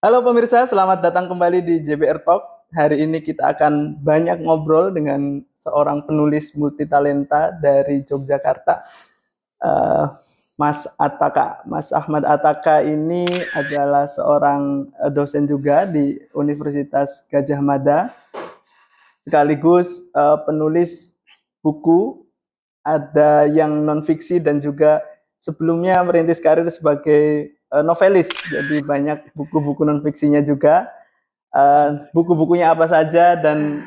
Halo pemirsa, selamat datang kembali di JBR Talk. Hari ini kita akan banyak ngobrol dengan seorang penulis multitalenta dari Yogyakarta, eh, Mas Ataka. Mas Ahmad Ataka ini adalah seorang dosen juga di Universitas Gadjah Mada, sekaligus penulis buku, ada yang non fiksi dan juga sebelumnya merintis karir sebagai novelis. Jadi banyak buku-buku non fiksinya juga. Buku-bukunya apa saja dan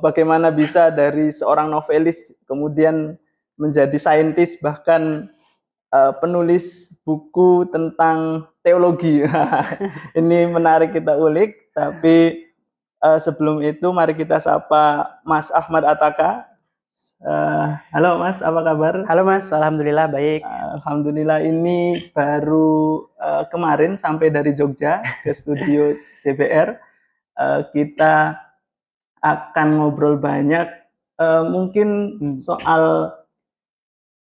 bagaimana bisa dari seorang novelis kemudian menjadi saintis bahkan penulis buku tentang teologi. Ini menarik kita ulik, tapi sebelum itu mari kita sapa Mas Ahmad Ataka. Halo Mas, apa kabar? Halo Mas, alhamdulillah baik. Alhamdulillah, ini baru kemarin sampai dari Jogja ke studio JBR. Kita akan ngobrol banyak, mungkin soal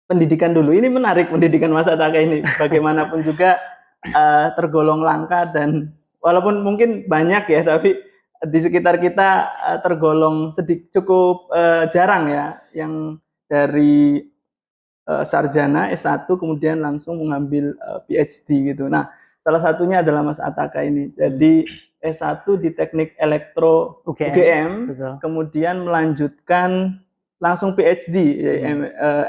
pendidikan dulu. Ini menarik pendidikan Mas Ataka ini. Bagaimanapun juga tergolong langka dan walaupun mungkin banyak ya, tapi di sekitar kita tergolong cukup jarang ya yang dari sarjana S1 kemudian langsung mengambil PhD gitu. Nah, salah satunya adalah Mas Ataka ini. Jadi S1 di Teknik Elektro UGM, kemudian melanjutkan langsung PhD,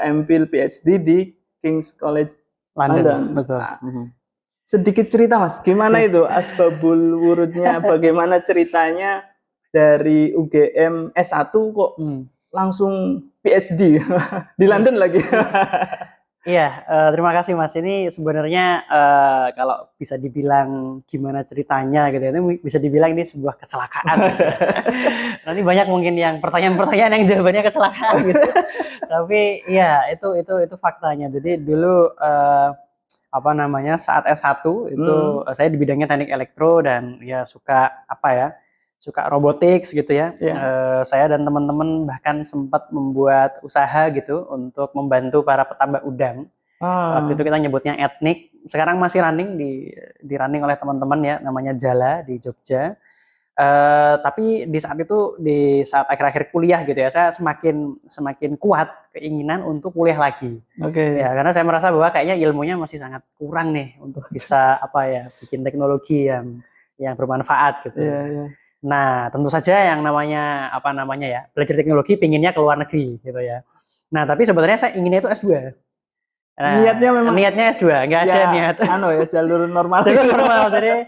MPhil PhD di King's College London. Betul. Nah, sedikit cerita Mas, gimana itu asbabul wurudnya, bagaimana ceritanya dari UGM S1 kok langsung PhD di London lagi. Iya, terima kasih Mas. Ini sebenarnya kalau bisa dibilang gimana ceritanya gitu, itu bisa dibilang ini sebuah kecelakaan. Nanti banyak mungkin yang pertanyaan-pertanyaan yang jawabannya kecelakaan gitu. Tapi ya itu faktanya. Jadi dulu saat S1 itu saya di bidangnya teknik elektro dan ya suka robotics gitu ya. Saya dan teman-teman bahkan sempat membuat usaha gitu untuk membantu para petambak udang. Waktu itu kita nyebutnya etnik. Sekarang masih running di running oleh teman-teman ya, namanya Jala di Jogja. Tapi di saat akhir-akhir kuliah gitu ya, saya semakin kuat keinginan untuk kuliah lagi. Ya, karena saya merasa bahwa kayaknya ilmunya masih sangat kurang nih untuk bisa bikin teknologi yang bermanfaat gitu. Nah, tentu saja yang namanya belajar teknologi pinginnya ke luar negeri gitu ya. Nah, tapi sebenarnya saya inginnya itu S2. Nah, niatnya S2, nggak ada niat. Jalur normal. Jadi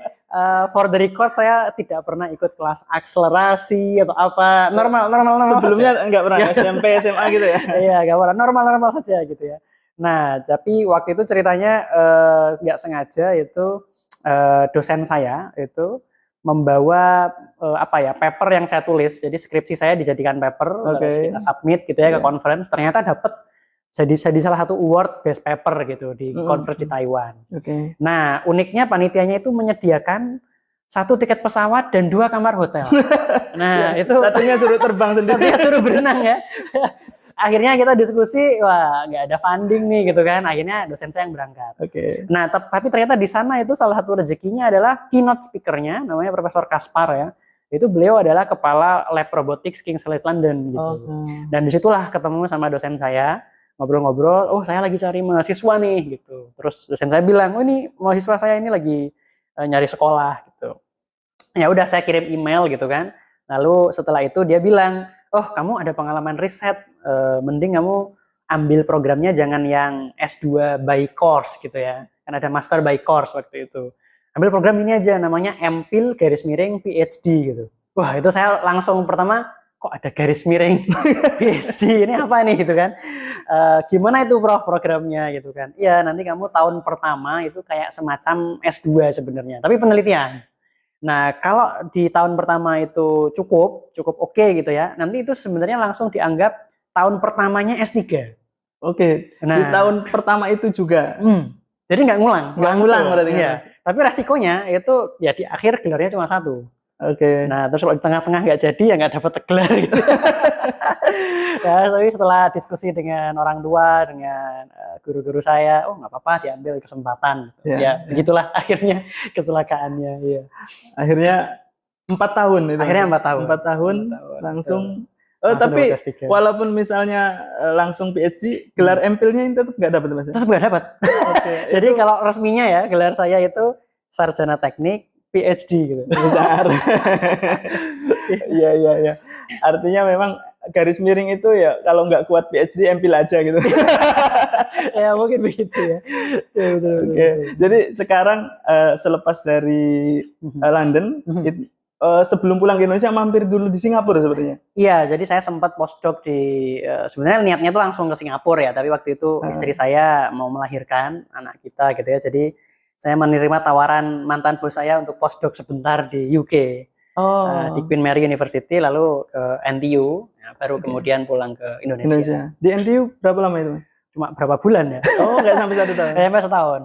for the record saya tidak pernah ikut kelas akselerasi atau apa, normal. Sebelumnya enggak pernah SMP, SMA gitu ya. Iya, enggak pernah, normal saja gitu ya. Nah, tapi waktu itu ceritanya nggak sengaja itu dosen saya itu membawa paper yang saya tulis. Jadi skripsi saya dijadikan paper, terus kita submit gitu ya ke conference. Ternyata dapat jadi salah satu award best paper gitu di conference di Taiwan. Nah, uniknya panitianya itu menyediakan 1 tiket pesawat dan 2 kamar hotel. Nah, itu satunya suruh terbang sendiri, satunya suruh berenang ya. Akhirnya kita diskusi, wah nggak ada funding nih gitu kan. Akhirnya dosen saya yang berangkat. Nah, tapi ternyata di sana itu salah satu rezekinya adalah keynote speakernya, namanya Profesor Kaspar ya. Itu beliau adalah kepala lab robotics King's College London gitu. Dan disitulah ketemu sama dosen saya. Ngobrol-ngobrol, saya lagi cari mahasiswa nih gitu. Terus dosen saya bilang, ini mahasiswa saya ini lagi nyari sekolah gitu. Ya udah, saya kirim email gitu kan. Lalu setelah itu dia bilang, kamu ada pengalaman riset, mending kamu ambil programnya jangan yang S2 by course gitu ya. Kan ada master by course waktu itu. Ambil program ini aja, namanya MPhil /PhD gitu. Wah, itu saya langsung pertama, kok ada garis miring PhD, ini apa nih gitu kan. Gimana itu Prof programnya gitu kan. Ya, nanti kamu tahun pertama itu kayak semacam S2 sebenarnya, tapi penelitian. Nah, kalau di tahun pertama itu cukup oke gitu ya, nanti itu sebenarnya langsung dianggap tahun pertamanya S3. Nah, di tahun pertama itu juga. Jadi nggak ngulang berarti ya. Tapi resikonya itu ya di akhir gelarnya cuma 1. Oke. Nah, terus kalau di tengah-tengah nggak jadi ya nggak dapat gelar gitu. Ya, tapi setelah diskusi dengan orang tua, dengan guru-guru saya, oh nggak apa-apa diambil kesempatan. Ya, begitulah akhirnya kecelakaannya. Ya. Akhirnya 4 tahun itu. Akhirnya 4 tahun. 4 tahun langsung. Langsung tapi walaupun misalnya langsung PhD, gelar MPhil-nya itu tetap nggak dapat Mas? Tetap nggak dapat. Jadi kalau resminya ya gelar saya itu sarjana teknik PhD gitu. Besar. Iya. Artinya memang garis miring itu ya kalau nggak kuat PhD MPhil aja gitu. Ya mungkin begitu ya. Betul. Jadi sekarang selepas dari London, sebelum pulang ke Indonesia mampir dulu di Singapura sepertinya. Iya, jadi saya sempat postdoc di sebenarnya niatnya tuh langsung ke Singapura ya, tapi waktu itu istri saya mau melahirkan anak kita gitu ya. Jadi saya menerima tawaran mantan bos saya untuk postdoc sebentar di UK. Di Queen Mary University, lalu ke NTU, ya, baru kemudian pulang ke Indonesia. Di NTU berapa lama itu? Cuma berapa bulan ya? Oh, nggak sampai 1 tahun. Sampai setahun,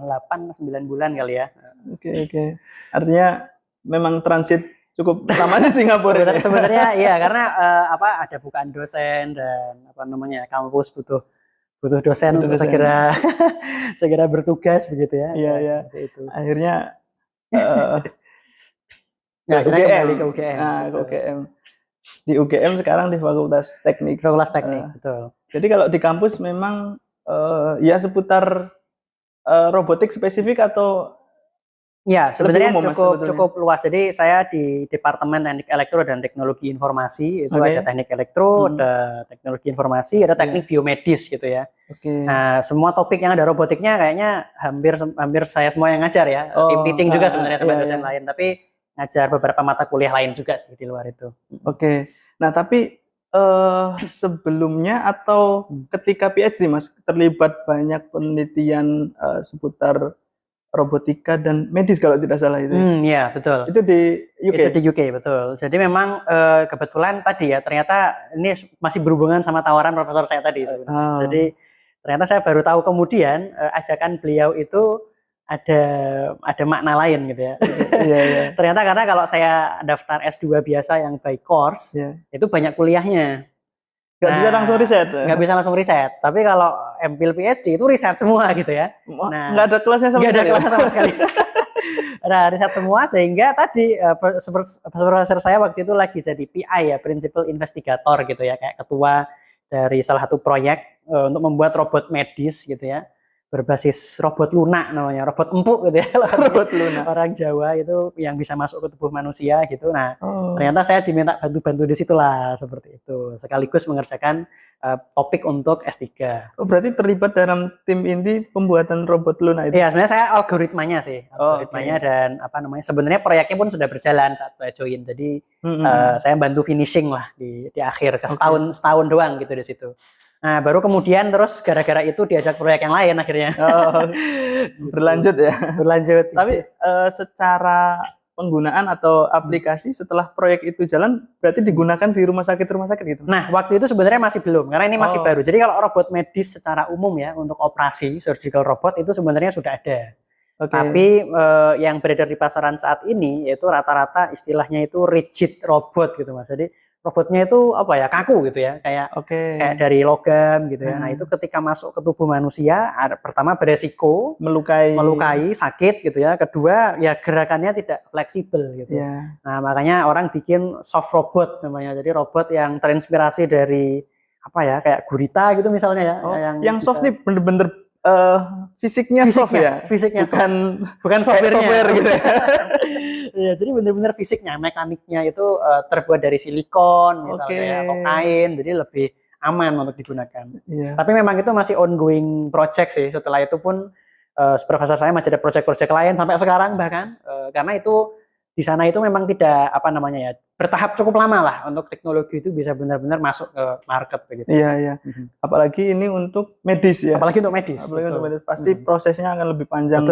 8-9 bulan kali ya. Oke. Artinya memang transit cukup lama di Singapura. Sebenarnya iya, karena ada bukaan dosen dan kampus butuh dosen untuk segera bertugas begitu ya. Iya. Itu. Akhirnya akhirnya kembali ke UGM. Ke UGM. Di UGM sekarang di Fakultas Teknik. Betul. Jadi kalau di kampus memang ya seputar robotik spesifik atau ya sebenarnya cukup luas. Jadi saya di Departemen Teknik Elektro dan Teknologi Informasi itu ada teknik elektro, ada teknologi informasi, ada teknik biomedis gitu ya. Nah, semua topik yang ada robotiknya kayaknya hampir saya semua yang ngajar ya. Tim teaching juga sebenarnya sama dosen lain, tapi ngajar beberapa mata kuliah lain juga sih di luar itu. Nah, tapi sebelumnya atau ketika PhD Mas terlibat banyak penelitian seputar robotika dan medis kalau tidak salah itu. Iya, betul. Itu di UK. Itu di UK, betul. Jadi memang kebetulan tadi ya ternyata ini masih berhubungan sama tawaran profesor saya tadi. Jadi ternyata saya baru tahu kemudian ajakan beliau itu ada makna lain gitu ya. Iya. Ternyata karena kalau saya daftar S2 biasa yang by course, itu banyak kuliahnya. Nggak bisa langsung riset. Nggak bisa langsung riset. Tapi kalau MPhil PhD itu riset semua gitu ya. Nah, nggak ada kelasnya sama sekali. Nggak ada kelasnya sama sekali. Nah, riset semua sehingga tadi profesor saya waktu itu lagi jadi PI ya, Principal Investigator gitu ya, kayak ketua dari salah satu proyek untuk membuat robot medis gitu ya. Berbasis robot lunak namanya, robot empuk gitu ya. Robot lunak. Orang Jawa itu yang bisa masuk ke tubuh manusia gitu. Nah, ternyata saya diminta bantu-bantu di situlah seperti itu. Sekaligus mengerjakan topik untuk S3. Berarti terlibat dalam tim inti pembuatan robot lunak itu? Iya, sebenarnya saya algoritmanya sih. Dan sebenarnya proyeknya pun sudah berjalan saat saya join. Jadi saya bantu finishing lah di akhir, setahun doang gitu di situ. Nah, baru kemudian terus gara-gara itu diajak proyek yang lain akhirnya. Berlanjut ya. Berlanjut. Tapi secara penggunaan atau aplikasi setelah proyek itu jalan berarti digunakan di rumah sakit gitu. Nah, waktu itu sebenarnya masih belum karena ini masih baru. Jadi kalau robot medis secara umum ya untuk operasi surgical robot itu sebenarnya sudah ada. Tapi yang beredar di pasaran saat ini yaitu rata-rata istilahnya itu rigid robot gitu Mas. Jadi robotnya itu kaku gitu ya, kayak dari logam gitu ya. Nah, itu ketika masuk ke tubuh manusia pertama beresiko melukai, sakit gitu ya. Kedua ya gerakannya tidak fleksibel gitu. Nah, makanya orang bikin soft robot namanya. Jadi robot yang terinspirasi dari kayak gurita gitu misalnya ya. Yang soft nih bener-bener fisiknya soft ya. Fisiknya bukan software gitu ya. Ya, jadi benar-benar fisiknya, mekaniknya itu terbuat dari silikon misalnya atau kain, jadi lebih aman untuk digunakan. Tapi memang itu masih ongoing project sih. Setelah itu pun profesor saya masih ada project-project lain sampai sekarang bahkan karena itu di sana itu memang tidak bertahap cukup lama lah untuk teknologi itu bisa benar-benar masuk ke market begitu. Iya. Apalagi ini untuk medis ya. Apalagi untuk medis. Pasti prosesnya akan lebih panjang.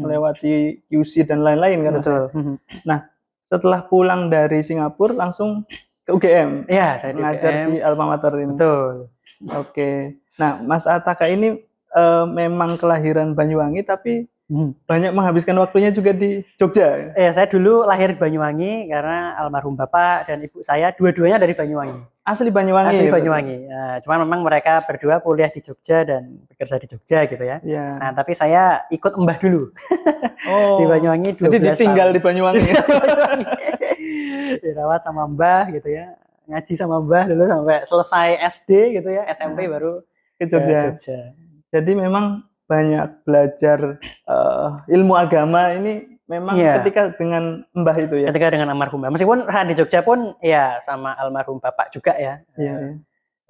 Melewati QC dan lain-lain kan. Betul. Nah, setelah pulang dari Singapura langsung ke UGM. Iya, saya mengajar di Alma Mater ini. Betul. Nah, Mas Ataka ini memang kelahiran Banyuwangi tapi banyak menghabiskan waktunya juga di Jogja. Saya dulu lahir di Banyuwangi karena almarhum bapak dan ibu saya dua-duanya dari Banyuwangi. Asli Banyuwangi. Asli Banyuwangi. Cuman memang mereka berdua kuliah di Jogja dan bekerja di Jogja gitu ya. Yeah. Nah, tapi saya ikut mbah dulu. Di Banyuwangi 12 Jadi ditinggal tahun. Di Banyuwangi. Dirawat sama mbah gitu ya. Ngaji sama mbah dulu sampai selesai SD gitu ya. SMP baru ke Jogja. Jadi memang banyak belajar ilmu agama ini memang ketika dengan mbah itu ya. Ketika dengan almarhum mbah. Meskipun saat di Jogja pun ya sama almarhum bapak juga ya.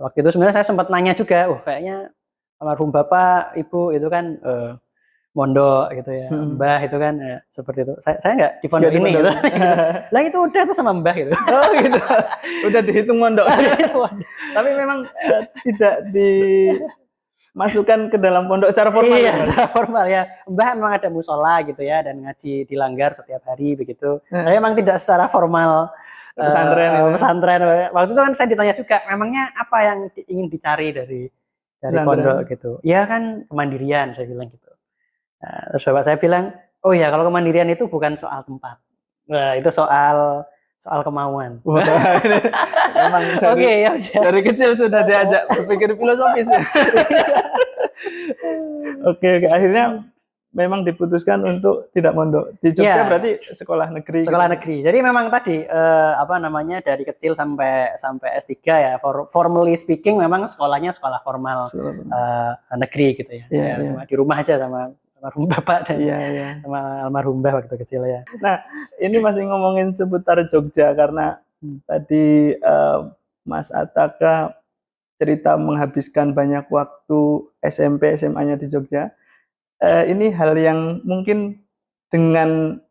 Waktu itu sebenarnya saya sempat nanya juga, kayaknya almarhum bapak, ibu itu kan mondok gitu ya. Mbah itu kan seperti itu. Saya nggak di pondok ini gitu. Lah itu udah tuh sama mbah gitu. Oh gitu. Udah dihitung mondok. Tapi memang tidak masukkan ke dalam pondok secara formal. Iya, secara formal ya. Mbah memang ada musola gitu ya dan ngaji di Langgar setiap hari begitu. Tapi memang tidak secara formal pesantren. Waktu itu kan saya ditanya juga, memangnya apa yang ingin dicari dari pondok gitu. Ya kan kemandirian, saya bilang gitu. Nah, terus bapak saya bilang, oh ya kalau kemandirian itu bukan soal tempat. Nah, itu soal kemauan. Memang dari kecil sudah diajak berpikir filosofis. Oke, akhirnya memang diputuskan untuk tidak mondok di Jogja. Berarti sekolah negeri. Sekolah negeri. Jadi memang tadi dari kecil sampai S3 ya. Formally speaking memang sekolahnya sekolah formal negeri gitu ya. Cuma di rumah aja sama almarhum bapak dan sama almarhum mbah waktu kecil ya. Nah, ini masih ngomongin seputar Jogja karena tadi Mas Ataka cerita menghabiskan banyak waktu SMP, SMA-nya di Jogja. Ini hal yang mungkin dengan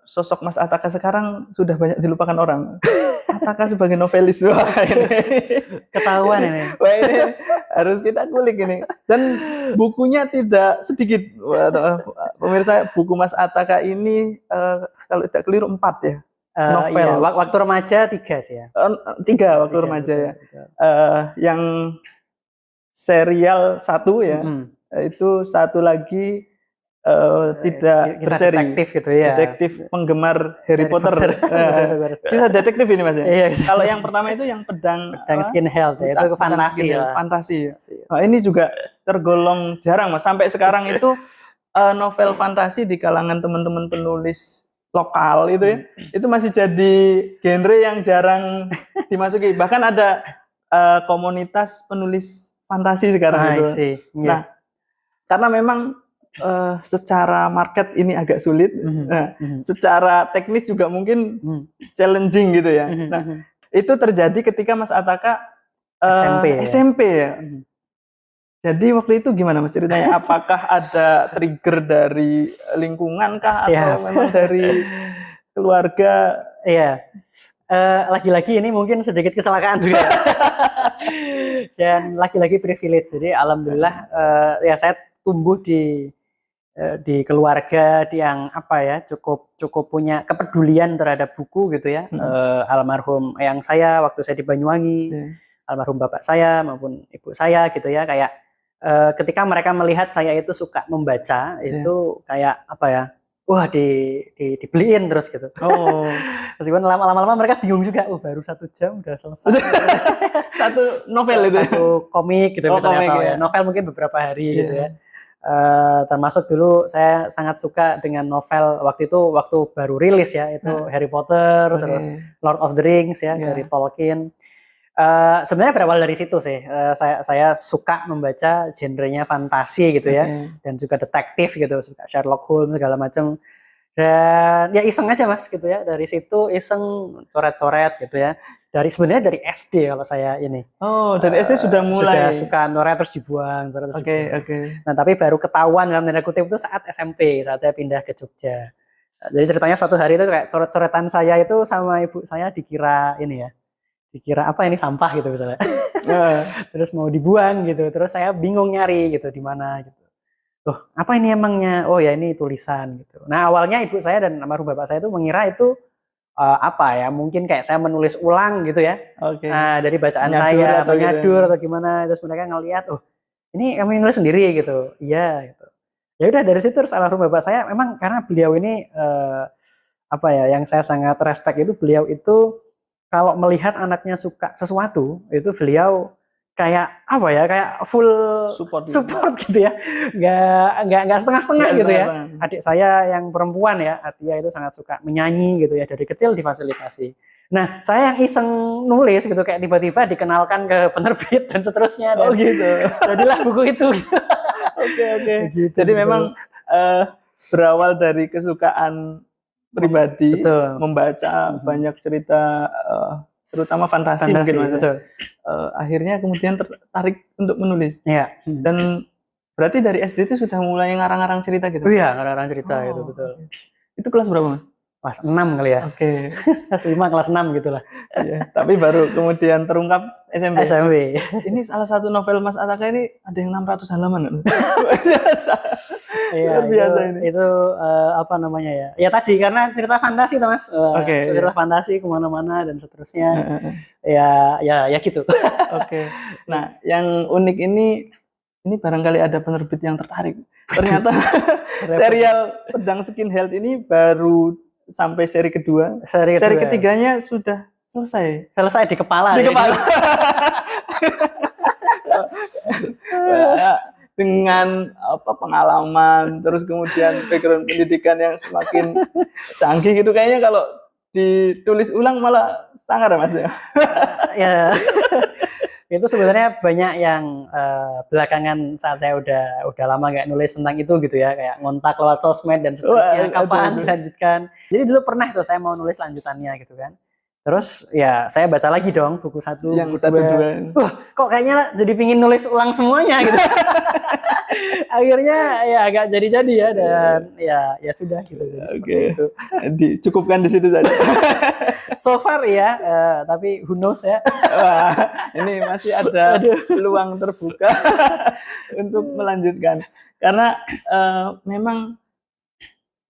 sosok Mas Ataka sekarang sudah banyak dilupakan orang. Ataka sebagai novelis. Wah, ketahuan ini. Wah, ini harus kita kulik ini. Dan bukunya tidak sedikit. Pemirsa, buku Mas Ataka ini kalau tidak keliru 4 ya. Novel. Iya, waktu remaja 3 sih ya. 3 waktu remaja ya. Yang serial 1 ya. Itu 1 lagi tidak berseri. Detektif gitu ya. Detektif penggemar Harry Potter. Kisah detektif ini Mas ya. Iya, kalau yang pertama itu yang pedang Skin Health ya, itu fantasi ya. Fantasi. Nah, ini juga tergolong jarang Mas. Sampai sekarang itu novel fantasi di kalangan teman-teman penulis lokal itu ya, itu masih jadi genre yang jarang dimasuki. Bahkan ada komunitas penulis fantasi sekarang itu. Nah, karena memang secara market ini agak sulit, secara teknis juga mungkin challenging gitu ya. Nah, itu terjadi ketika Mas Ataka SMP ya. Jadi waktu itu gimana Mas ceritanya? Apakah ada trigger dari lingkungan kah atau memang dari keluarga? Iya. Lagi-lagi ini mungkin sedikit kecelakaan juga. Dan lagi-lagi privilege. Jadi alhamdulillah ya saya tumbuh di keluarga yang cukup punya kepedulian terhadap buku gitu ya. Almarhum yang saya waktu saya di Banyuwangi, almarhum bapak saya maupun ibu saya gitu ya, kayak ketika mereka melihat saya itu suka membaca itu kayak wah dibeliin terus gitu. Meskipun lama-lama mereka bingung juga, baru 1 jam udah selesai. Satu novel itu. Satu komik gitu misalnya, atau novel mungkin beberapa hari gitu ya. Termasuk dulu saya sangat suka dengan novel waktu baru rilis ya, itu Harry Potter, terus Lord of the Rings ya dari Tolkien. Sebenarnya berawal dari situ sih. Saya suka membaca genrenya fantasi gitu ya, dan juga detektif gitu, suka Sherlock Holmes segala macam. Dan ya iseng aja Mas gitu ya, dari situ iseng coret-coret gitu ya. Sebenarnya dari SD kalau saya ini. Dari SD sudah mulai. Sudah suka coret terus dibuang. Oke. Nah, tapi baru ketahuan dalam tanda kutip itu saat SMP, saat saya pindah ke Jogja. Jadi ceritanya suatu hari itu kayak coret-coretan saya itu sama ibu saya dikira apa ini, sampah gitu misalnya. Terus mau dibuang gitu, terus saya bingung nyari gitu di mana gitu. Loh, apa ini emangnya? Oh ya, ini tulisan gitu. Nah, awalnya ibu saya dan almarhum bapak saya itu mengira itu mungkin kayak saya menulis ulang gitu ya. Nah, dari bacaan saya atau nyadur atau gimana, terus mereka ngelihat, ini kamu nulis sendiri gitu. Iya gitu. Ya udah dari situ terus almarhum bapak saya memang karena beliau ini apa ya, yang saya sangat respect itu beliau itu kalau melihat anaknya suka sesuatu itu beliau kayak apa ya, kayak full support gitu ya, nggak setengah-setengah gitu ya. Adik saya yang perempuan ya, Atia itu sangat suka menyanyi gitu ya, dari kecil difasilitasi. Nah saya yang iseng nulis gitu, kayak tiba-tiba dikenalkan ke penerbit dan seterusnya, dan gitu. jadilah buku itu. Oke. Gitu, jadi memang berawal dari kesukaan pribadi, membaca banyak cerita terutama fantasi mungkin Mas. Akhirnya kemudian tertarik untuk menulis. Iya. Dan berarti dari SD itu sudah mulai ngarang-ngarang cerita gitu? Iya, ngarang-ngarang cerita gitu, betul. Itu kelas berapa Mas? Kelas 6 kali ya. Oke. Kelas 5, kelas 6 gitu lah. Iya, tapi baru kemudian terungkap SMP. SMP. Ini salah satu novel Mas Ataka ini ada yang 600 halaman. Iya, biasa ini. Itu apa namanya ya? Ya tadi karena cerita fantasi tuh Mas. Cerita fantasi kemana-mana dan seterusnya. Ya gitu. Oke. Nah, yang unik ini barangkali ada penerbit yang tertarik. Ternyata serial Pedang Skin Health ini baru sampai seri kedua. Seri ketiganya sudah selesai di kepala. Dengan pengalaman, terus kemudian background pendidikan yang semakin canggih gitu, kayaknya kalau ditulis ulang malah sangar Mas ya. Ya. Itu sebenarnya banyak yang belakangan saat saya udah lama nggak nulis tentang itu gitu ya, kayak ngontak lewat sosmed dan seterusnya, kapan dilanjutkan. Jadi dulu pernah tuh saya mau nulis lanjutannya gitu kan. Terus ya saya baca lagi dong buku 1, yang buku 2. Wah, kok kayaknya jadi pingin nulis ulang semuanya gitu. Akhirnya ya agak jadi ya, dan ya sudah gitu. Oke. Dicukupkan di situ saja. So far ya, tapi who knows ya. Wah, ini masih ada peluang terbuka untuk melanjutkan. Karena memang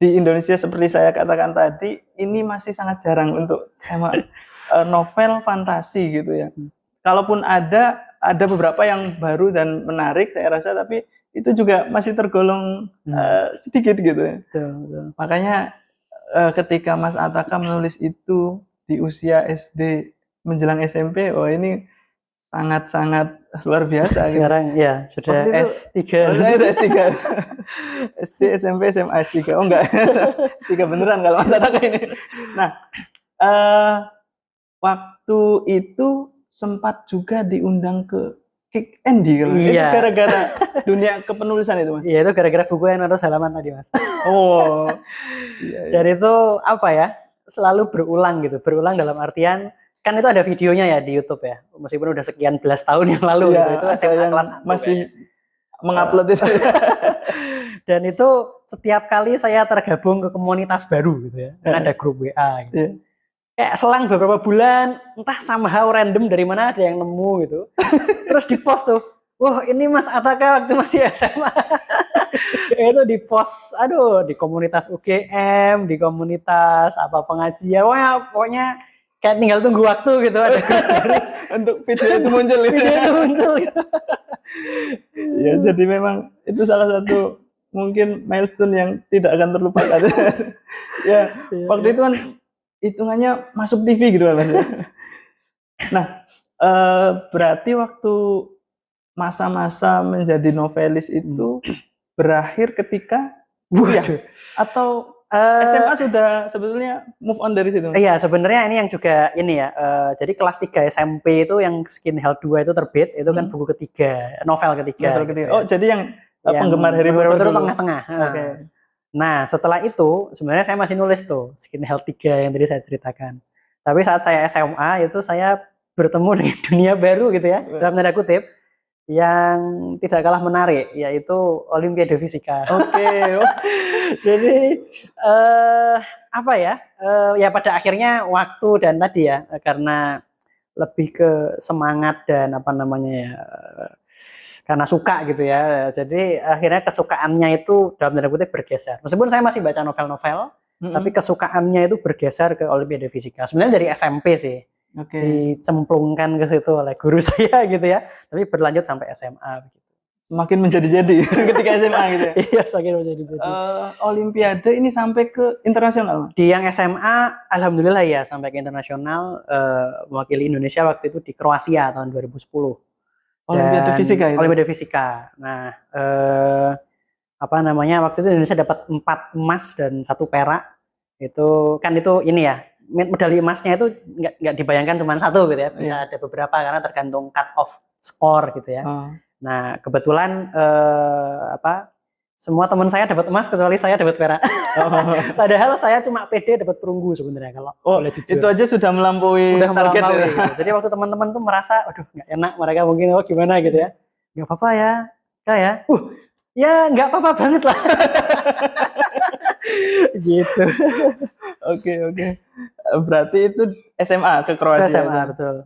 di Indonesia seperti saya katakan tadi, ini masih sangat jarang untuk novel fantasi gitu ya. Kalaupun ada beberapa yang baru dan menarik saya rasa, tapi itu juga masih tergolong sedikit gitu ya. Betul. Makanya ketika Mas Ataka menulis itu di usia SD menjelang SMP, ini sangat-sangat luar biasa. Sekarang gitu. Ya sudah S3. Sudah S3. SD, SMP, SMA, S3. Oh enggak. S3 beneran kalau Mas Ataka ini. Nah, waktu itu sempat juga diundang ke Kick Andy kalau itu gara-gara dunia kepenulisan itu Mas. Iya, itu gara-gara buku yang 600 halaman tadi Mas. Oh. Dan itu apa ya? Selalu berulang gitu. Berulang dalam artian kan itu ada videonya ya di YouTube ya. Meskipun udah sekian belas tahun yang lalu gitu. Itu SMA kelas 1 masih mengupload itu. Dan itu setiap kali saya tergabung ke komunitas baru gitu ya. Kan ada grup WA gitu. Kayak selang beberapa bulan, entah somehow random dari mana ada yang nemu gitu. Terus di post tuh, wah ini Mas Ataka waktu masih SMA. Itu di post, di komunitas UGM, di komunitas pengajian, pokoknya kayak tinggal tunggu waktu gitu, ada grup baru untuk video itu muncul. Gitu. Ya, jadi memang itu salah satu mungkin milestone yang tidak akan terlupakan. Waktu itu kan hitungannya masuk TV gitu kan Mas. Nah, berarti waktu masa-masa menjadi novelis itu berakhir ketika atau SMA sudah sebetulnya move on dari situ? Iya, sebenarnya ini yang juga ini ya. Jadi kelas 3 SMP itu yang Skin Health 2 itu terbit, itu kan buku ketiga, novel ketiga. Gitu. Oh, jadi yang penggemar Harry Potter itu tengah-tengah. Okay. Nah, setelah itu sebenarnya saya masih nulis tuh Skin Health 3 yang tadi saya ceritakan. Tapi saat saya SMA itu saya bertemu dengan dunia baru gitu ya, dalam tanda kutip, yang tidak kalah menarik, yaitu Olimpiade Fisika. Oke. Jadi ya pada akhirnya waktu dan tadi ya, karena lebih ke semangat dan karena suka gitu ya. Jadi akhirnya kesukaannya itu dalam tanda kutip bergeser. Meskipun saya masih baca novel-novel, tapi kesukaannya itu bergeser ke Olimpiade Fisika. Sebenarnya dari SMP sih. Dicemplungkan ke situ oleh guru saya gitu ya. Tapi berlanjut sampai SMA begitu. semakin menjadi-jadi ketika SMA gitu ya. Iya, semakin menjadi-jadi. Olimpiade ini sampai ke internasional. Di yang SMA, alhamdulillah ya sampai ke internasional, mewakili Indonesia waktu itu di Kroasia tahun 2010. Olimpiade fisika itu. Olimpiade fisika. Nah, apa namanya, waktu itu Indonesia dapat 4 emas dan 1 perak. Itu kan itu ini ya, medali emasnya itu nggak dibayangkan cuma 1 gitu ya, bisa ada beberapa karena tergantung cut off score gitu ya. Nah, kebetulan semua teman saya dapat emas kecuali saya dapat perak. Padahal saya cuma pede dapat perunggu sebenarnya kalau boleh jujur. Itu aja sudah melampaui target ya. Gitu. Jadi waktu teman-teman tuh merasa, aduh nggak enak, mereka mungkin gimana gitu ya. Nggak apa-apa ya, kayak ya nggak apa-apa banget lah. Gitu. Oke. Berarti itu SMA ke Kroasia. SMA betul.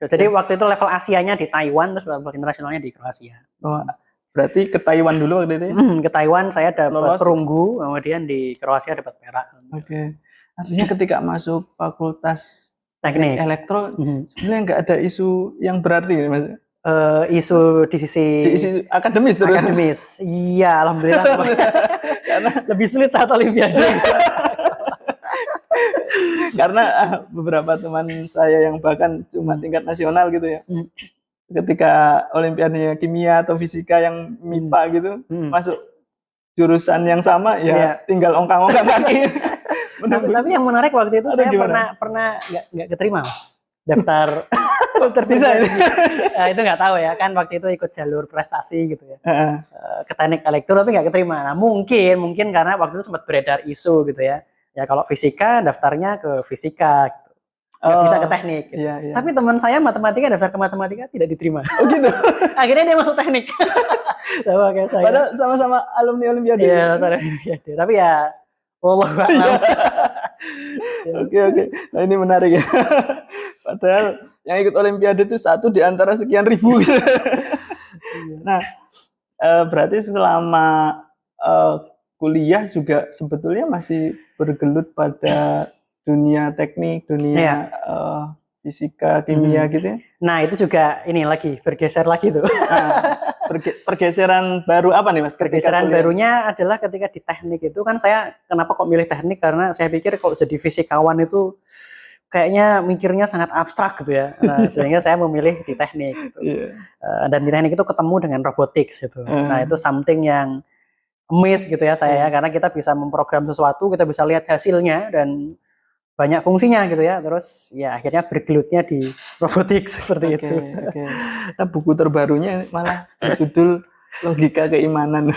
Jadi waktu itu level Asianya di Taiwan, terus level internasionalnya di Kroasia. Berarti ke Taiwan dulu waktu itu ya? Ke Taiwan saya dapat perunggu, kemudian di Kroasia dapat perak. Oke. Artinya ketika masuk fakultas teknik elektro, sebenarnya nggak ada isu yang berarti gitu, Mas? Isu di sisi akademis terus. Akademis. Iya, alhamdulillah. Karena lebih sulit saat Olimpiade. Karena beberapa teman saya yang bahkan cuma tingkat nasional gitu ya. Ketika Olimpiade kimia atau fisika yang MIPA gitu, masuk jurusan yang sama ya tinggal ongkang-ongkang kaki. Tapi yang menarik waktu itu saya pernah nggak keterima daftar bisa ini. Nah, itu nggak tahu ya, kan waktu itu ikut jalur prestasi gitu ya, ke teknik elektro tapi nggak keterima. Nah, mungkin karena waktu itu sempat beredar isu gitu ya kalau fisika daftarnya ke fisika gitu. Nggak bisa ke teknik gitu. Iya. Tapi teman saya matematika daftar ke matematika tidak diterima. Oh gitu. Akhirnya dia masuk teknik. Sama kayak saya. Padahal sama-sama alumni Olimpiade. Iya, sama Olimpiade. Tapi ya wallahu a'lam. Oke. Nah, ini menarik ya. Padahal yang ikut Olimpiade itu 1 di antara sekian ribu. Nah, berarti selama kuliah juga sebetulnya masih bergelut pada dunia teknik, dunia fisika, kimia gitu ya. Nah, itu juga ini lagi bergeser lagi tuh. Pergeseran baru apa nih, Mas? Pergeseran barunya adalah ketika di teknik itu kan saya kenapa kok milih teknik, karena saya pikir kalau jadi fisikawan itu kayaknya mikirnya sangat abstrak gitu ya. Nah, sehingga saya memilih di teknik gitu. Dan di teknik itu ketemu dengan robotics gitu. Nah, itu something yang miss gitu ya saya karena kita bisa memprogram sesuatu, kita bisa lihat hasilnya dan banyak fungsinya gitu ya. Terus ya akhirnya bergelutnya di robotics seperti itu. Nah, buku terbarunya malah judul Logika Keimanan.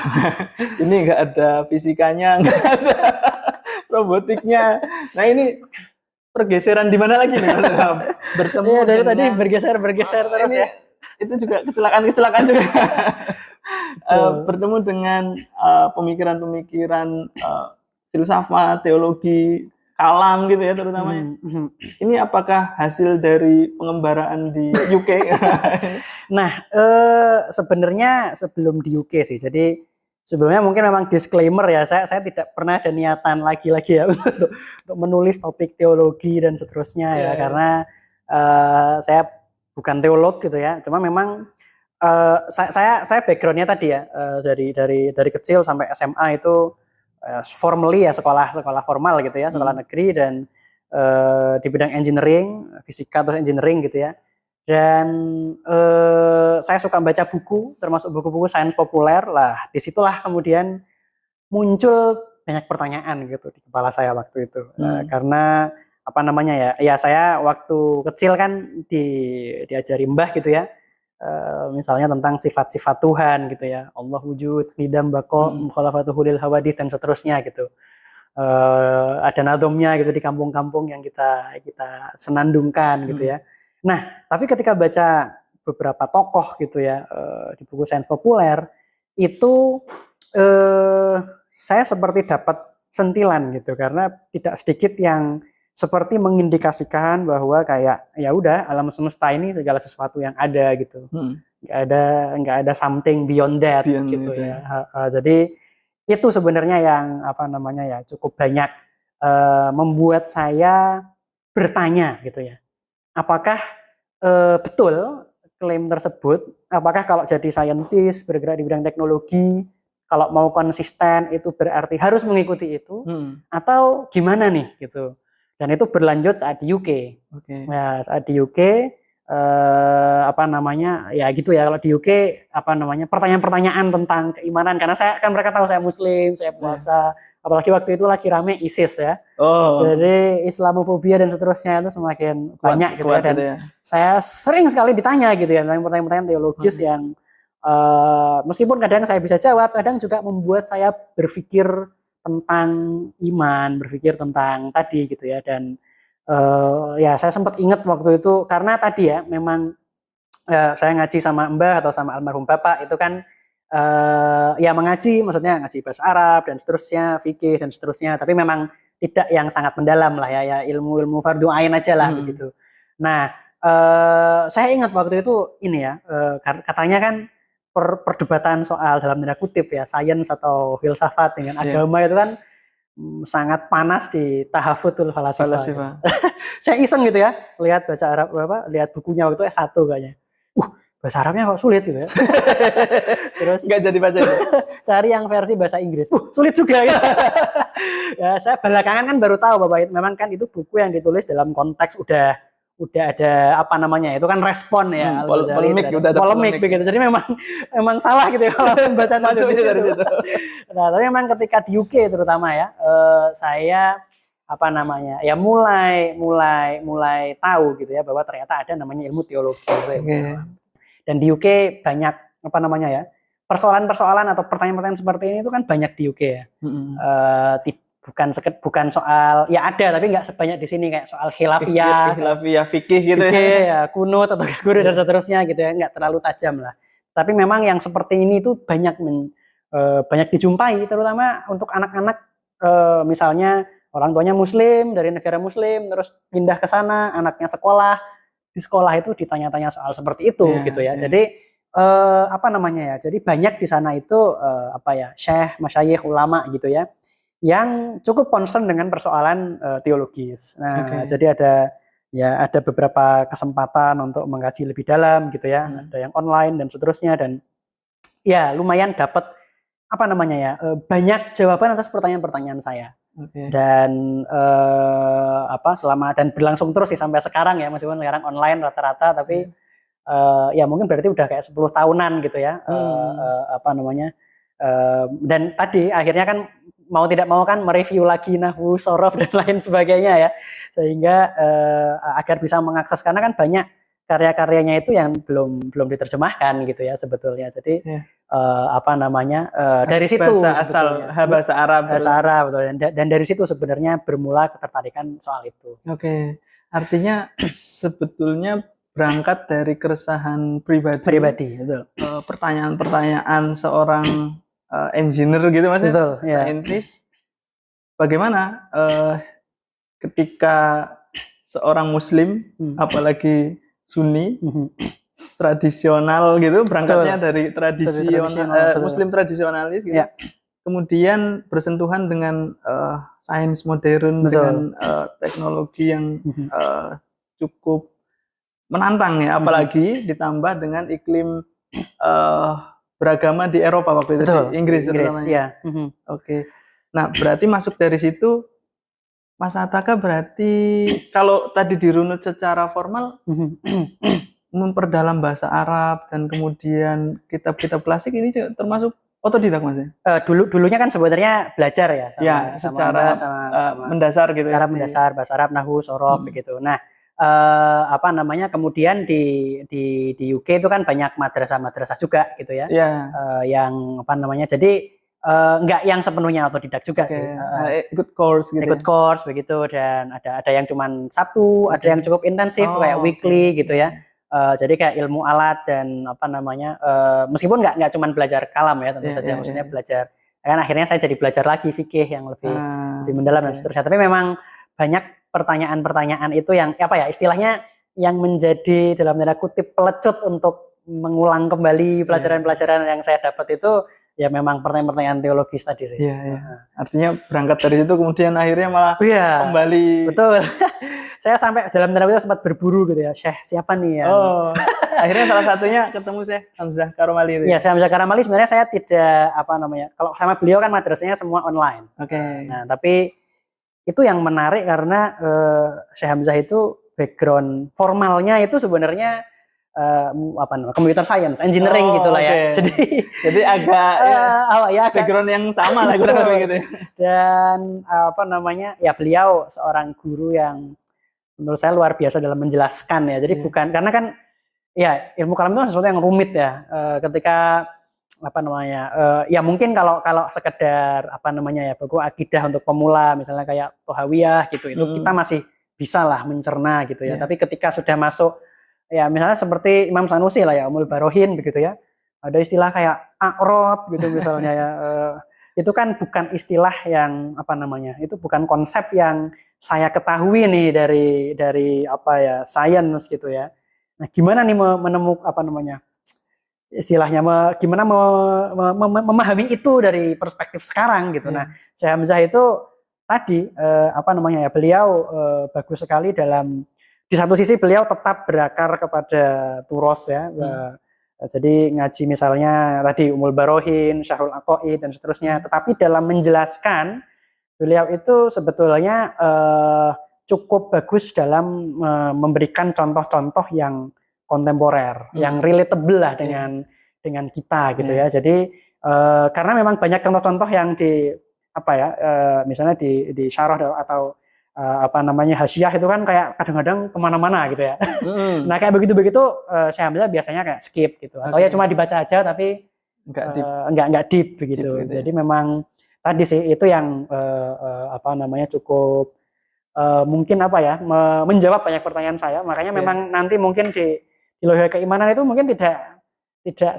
Ini nggak ada fisikanya, nggak ada robotiknya. Nah, ini pergeseran di mana lagi nih, Mas? Bertemu dari tadi bergeser terus ya. Itu juga kecelakaan juga. Bertemu dengan pemikiran-pemikiran filsafat, teologi, kalam gitu ya terutama. Ini apakah hasil dari pengembaraan di UK? Nah, sebenarnya sebelum di UK sih. Jadi sebelumnya mungkin memang disclaimer ya, saya tidak pernah ada niatan lagi-lagi ya untuk menulis topik teologi dan seterusnya ya, karena saya bukan teolog gitu ya. Cuma memang saya backgroundnya tadi ya, dari kecil sampai SMA itu formally ya sekolah formal gitu ya, sekolah negeri dan di bidang engineering, fisika terus engineering gitu ya. Dan saya suka baca buku, termasuk buku-buku sains populer lah. Disitulah kemudian muncul banyak pertanyaan gitu di kepala saya waktu itu. Karena apa namanya ya saya waktu kecil kan diajari mbah gitu ya. Misalnya tentang sifat-sifat Tuhan gitu ya, Allah wujud, qidam, baqo, mukhalafatuhu lil hawadits dan seterusnya gitu. Ada nadomnya gitu di kampung-kampung yang kita senandungkan gitu ya. Nah, tapi ketika baca beberapa tokoh gitu ya di buku sains populer itu saya seperti dapat sentilan gitu, karena tidak sedikit yang seperti mengindikasikan bahwa kayak ya udah alam semesta ini segala sesuatu yang ada gitu, nggak ada something beyond that gitu ya. Jadi itu sebenarnya yang apa namanya ya cukup banyak membuat saya bertanya gitu ya, apakah betul klaim tersebut, apakah kalau jadi saintis bergerak di bidang teknologi, kalau mau konsisten itu berarti harus mengikuti itu, atau gimana nih gitu. Dan itu berlanjut saat di UK. Nah, saat di UK ya gitu ya, kalau di UK pertanyaan-pertanyaan tentang keimanan, karena mereka tahu saya Muslim, saya puasa, apalagi waktu itu lagi rame ISIS ya. Jadi Islamofobia dan seterusnya itu semakin banyak gitu ya, dan saya sering sekali ditanya gitu ya, pertanyaan-pertanyaan teologis yang meskipun kadang saya bisa jawab, kadang juga membuat saya berpikir tentang iman, berpikir tentang tadi gitu ya. Dan ya saya sempat ingat waktu itu, karena tadi ya memang saya ngaji sama Mbah atau sama almarhum Bapak itu kan ya mengaji, maksudnya ngaji bahasa Arab dan seterusnya, fikih dan seterusnya, tapi memang tidak yang sangat mendalam lah ya ilmu-ilmu fardu ain aja lah begitu. Nah, saya ingat waktu itu ini ya, katanya kan perdebatan soal dalam tanda kutip ya sains atau filsafat dengan agama itu kan sangat panas di Tahaffutul Falasifah. Saya iseng gitu ya, lihat baca Arab lihat bukunya waktu S1 kayaknya. Bahasa Arabnya kok sulit gitu ya. Terus nggak jadi baca ya? Cari yang versi bahasa Inggris. Sulit juga ya. Ya, saya belakangan kan baru tahu bahwa memang kan itu buku yang ditulis dalam konteks udah ada itu kan respon ya, polemik begitu. Jadi memang salah gitu ya kalau baca masuk dari situ. Nah, tapi memang ketika di UK terutama ya, saya ya mulai tahu gitu ya bahwa ternyata ada namanya ilmu teologi. Dan di UK banyak persoalan-persoalan atau pertanyaan-pertanyaan seperti ini itu kan banyak di UK ya. Bukan soal ya ada, tapi nggak sebanyak di sini kayak soal khilafiyah, fikih gitu ya, kunut atau guru dan seterusnya gitu ya, nggak terlalu tajam lah. Tapi memang yang seperti ini tuh banyak dijumpai, terutama untuk anak-anak, misalnya orang tuanya Muslim dari negara Muslim terus pindah ke sana, anaknya di sekolah itu ditanya-tanya soal seperti itu gitu ya. Jadi jadi banyak di sana itu syekh, masyayikh, ulama gitu ya, yang cukup concern dengan persoalan teologis. Nah, jadi ada beberapa kesempatan untuk mengkaji lebih dalam gitu ya, ada yang online dan seterusnya, dan ya lumayan dapat banyak jawaban atas pertanyaan-pertanyaan saya. Dan dan berlangsung terus sih sampai sekarang ya, meskipun sekarang online rata-rata, tapi ya mungkin berarti udah kayak 10 tahunan gitu ya. Dan tadi akhirnya kan mau tidak mau kan mereview lagi nahwu, shorof dan lain sebagainya ya, sehingga agar bisa mengakses, karena kan banyak karya-karyanya itu yang belum diterjemahkan gitu ya sebetulnya. Jadi dari situ bahasa Arab betul. Dan dari situ sebenarnya bermula ketertarikan soal itu. Artinya sebetulnya berangkat dari keresahan pribadi, betul. Pertanyaan-pertanyaan seorang engineer gitu Mas, saintis. Bagaimana ketika seorang Muslim, apalagi Sunni, tradisional gitu, berangkatnya dari Muslim tradisionalis gitu. Kemudian bersentuhan dengan sains modern, dengan teknologi yang cukup menantang ya, apalagi ditambah dengan iklim beragama di Eropa waktu itu, di Inggris ya. Nah, berarti masuk dari situ, Mas Ataka berarti kalau tadi dirunut secara formal memperdalam bahasa Arab dan kemudian kitab-kitab klasik ini termasuk otodidak Mas ya? Dulunya kan sebenarnya belajar ya, secara mendasar gitu. Secara mendasar bahasa Arab, nahwu, shorof begitu. Nah, kemudian di UK itu kan banyak madrasah juga gitu ya. Yang jadi nggak yang sepenuhnya otodidak juga sih. Ikut course gitu. Ikut course begitu, dan ada yang cuman Sabtu, ada yang cukup intensif kayak weekly gitu ya. Jadi kayak ilmu alat dan meskipun nggak cuman belajar kalam ya, tentu saja maksudnya belajar, kan akhirnya saya jadi belajar lagi fikih yang lebih mendalam dan seterusnya. Tapi memang banyak pertanyaan-pertanyaan itu yang istilahnya yang menjadi dalam tanda kutip pelecut untuk mengulang kembali pelajaran-pelajaran yang saya dapat itu ya memang pertanyaan-pertanyaan teologis tadi sih. Artinya berangkat dari situ kemudian akhirnya malah kembali. Betul. Saya sampai dalam tanda kutip sempat berburu gitu ya, Syekh siapa nih yang Akhirnya salah satunya ketemu Syekh Hamzah Karomali itu. Iya, Syekh Hamzah Karomali sebenarnya saya tidak kalau sama beliau kan madrasahnya semua online. Oke. Nah, tapi itu yang menarik karena Syekh Hamzah itu background formalnya itu sebenarnya computer science, engineering gitulah ya. Jadi agak background yang sama lah kurang lebih gitu. Dan ya beliau seorang guru yang menurut saya luar biasa dalam menjelaskan ya. Jadi bukan karena kan ya ilmu kalam itu sesuatu yang rumit ya. Ketika ya mungkin kalau sekedar buku akidah untuk pemula misalnya kayak Tohawiyah gitu, itu kita masih bisa lah mencerna gitu ya. Tapi ketika sudah masuk ya misalnya seperti Imam Sanusi lah ya, Umul Barohin begitu ya, ada istilah kayak akrot gitu misalnya ya, itu kan bukan istilah yang itu bukan konsep yang saya ketahui nih dari science gitu ya. Nah gimana nih menemukan istilahnya gimana memahami itu dari perspektif sekarang gitu. Nah Syekh Hamzah itu tadi beliau bagus sekali dalam, di satu sisi beliau tetap berakar kepada turos ya. Jadi ngaji misalnya tadi Umul Barohin, Syahrul Aqaid dan seterusnya, tetapi dalam menjelaskan beliau itu sebetulnya cukup bagus dalam memberikan contoh-contoh yang kontemporer, yang relatable lah dengan kita gitu ya. Jadi karena memang banyak contoh-contoh yang misalnya di syarah atau hasyiah itu kan kayak kadang-kadang kemana-mana gitu ya. Nah kayak begitu-begitu Syekh Hamzah biasanya kayak skip gitu, atau ya cuma dibaca aja tapi nggak deep begitu. Gitu. Jadi memang tadi sih itu yang cukup mungkin menjawab banyak pertanyaan saya. Makanya memang nanti mungkin di Logika Keimanan itu mungkin tidak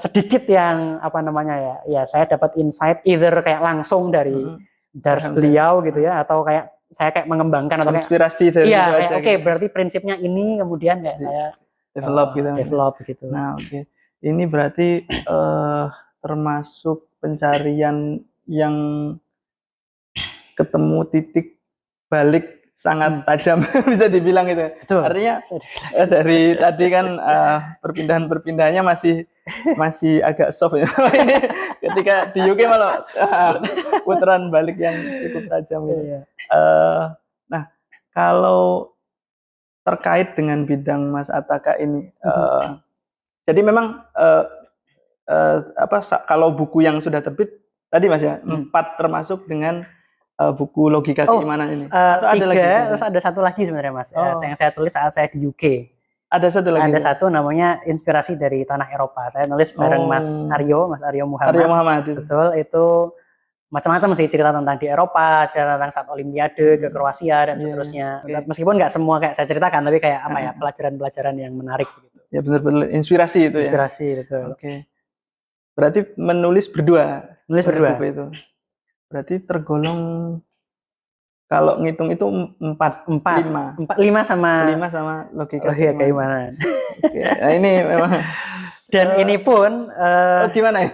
sedikit yang ya saya dapat insight either kayak langsung dari beliau gitu ya, atau kayak saya kayak mengembangkan atau inspirasi dari itu aja. Oke, berarti prinsipnya ini kemudian kayak saya develop gitu. Nah, ini berarti termasuk pencarian yang ketemu titik balik sangat tajam bisa dibilang gitu. Betul. Artinya dari tadi kan perpindahan-perpindahannya masih agak soft ya. Ketika di UK malah putaran balik yang cukup tajam gitu. Nah, kalau terkait dengan bidang Mas Ataka ini, jadi memang kalau buku yang sudah terbit tadi Mas ya 4 termasuk dengan buku Logika Keimanan ini. Atau ada 3, lagi? Terus ada satu lagi sebenarnya Mas, yang saya tulis saat saya di UK. Ada satu lagi. Ada satu namanya Inspirasi dari Tanah Eropa. Saya nulis bareng Mas Aryo Muhammad. Betul, itu macam-macam sih, cerita tentang di Eropa, cerita tentang saat Olimpiade ke Kroasia dan seterusnya. Meskipun nggak semua kayak saya ceritakan, tapi kayak pelajaran-pelajaran yang menarik gitu. Ya benar-benar inspirasi itu Inspirasi, betul. Oke. Berarti menulis berdua. Buku itu. Berarti tergolong kalau ngitung itu 5 sama Logika Keimanan. Oke. Nah ini memang dan ini pun gimana ini?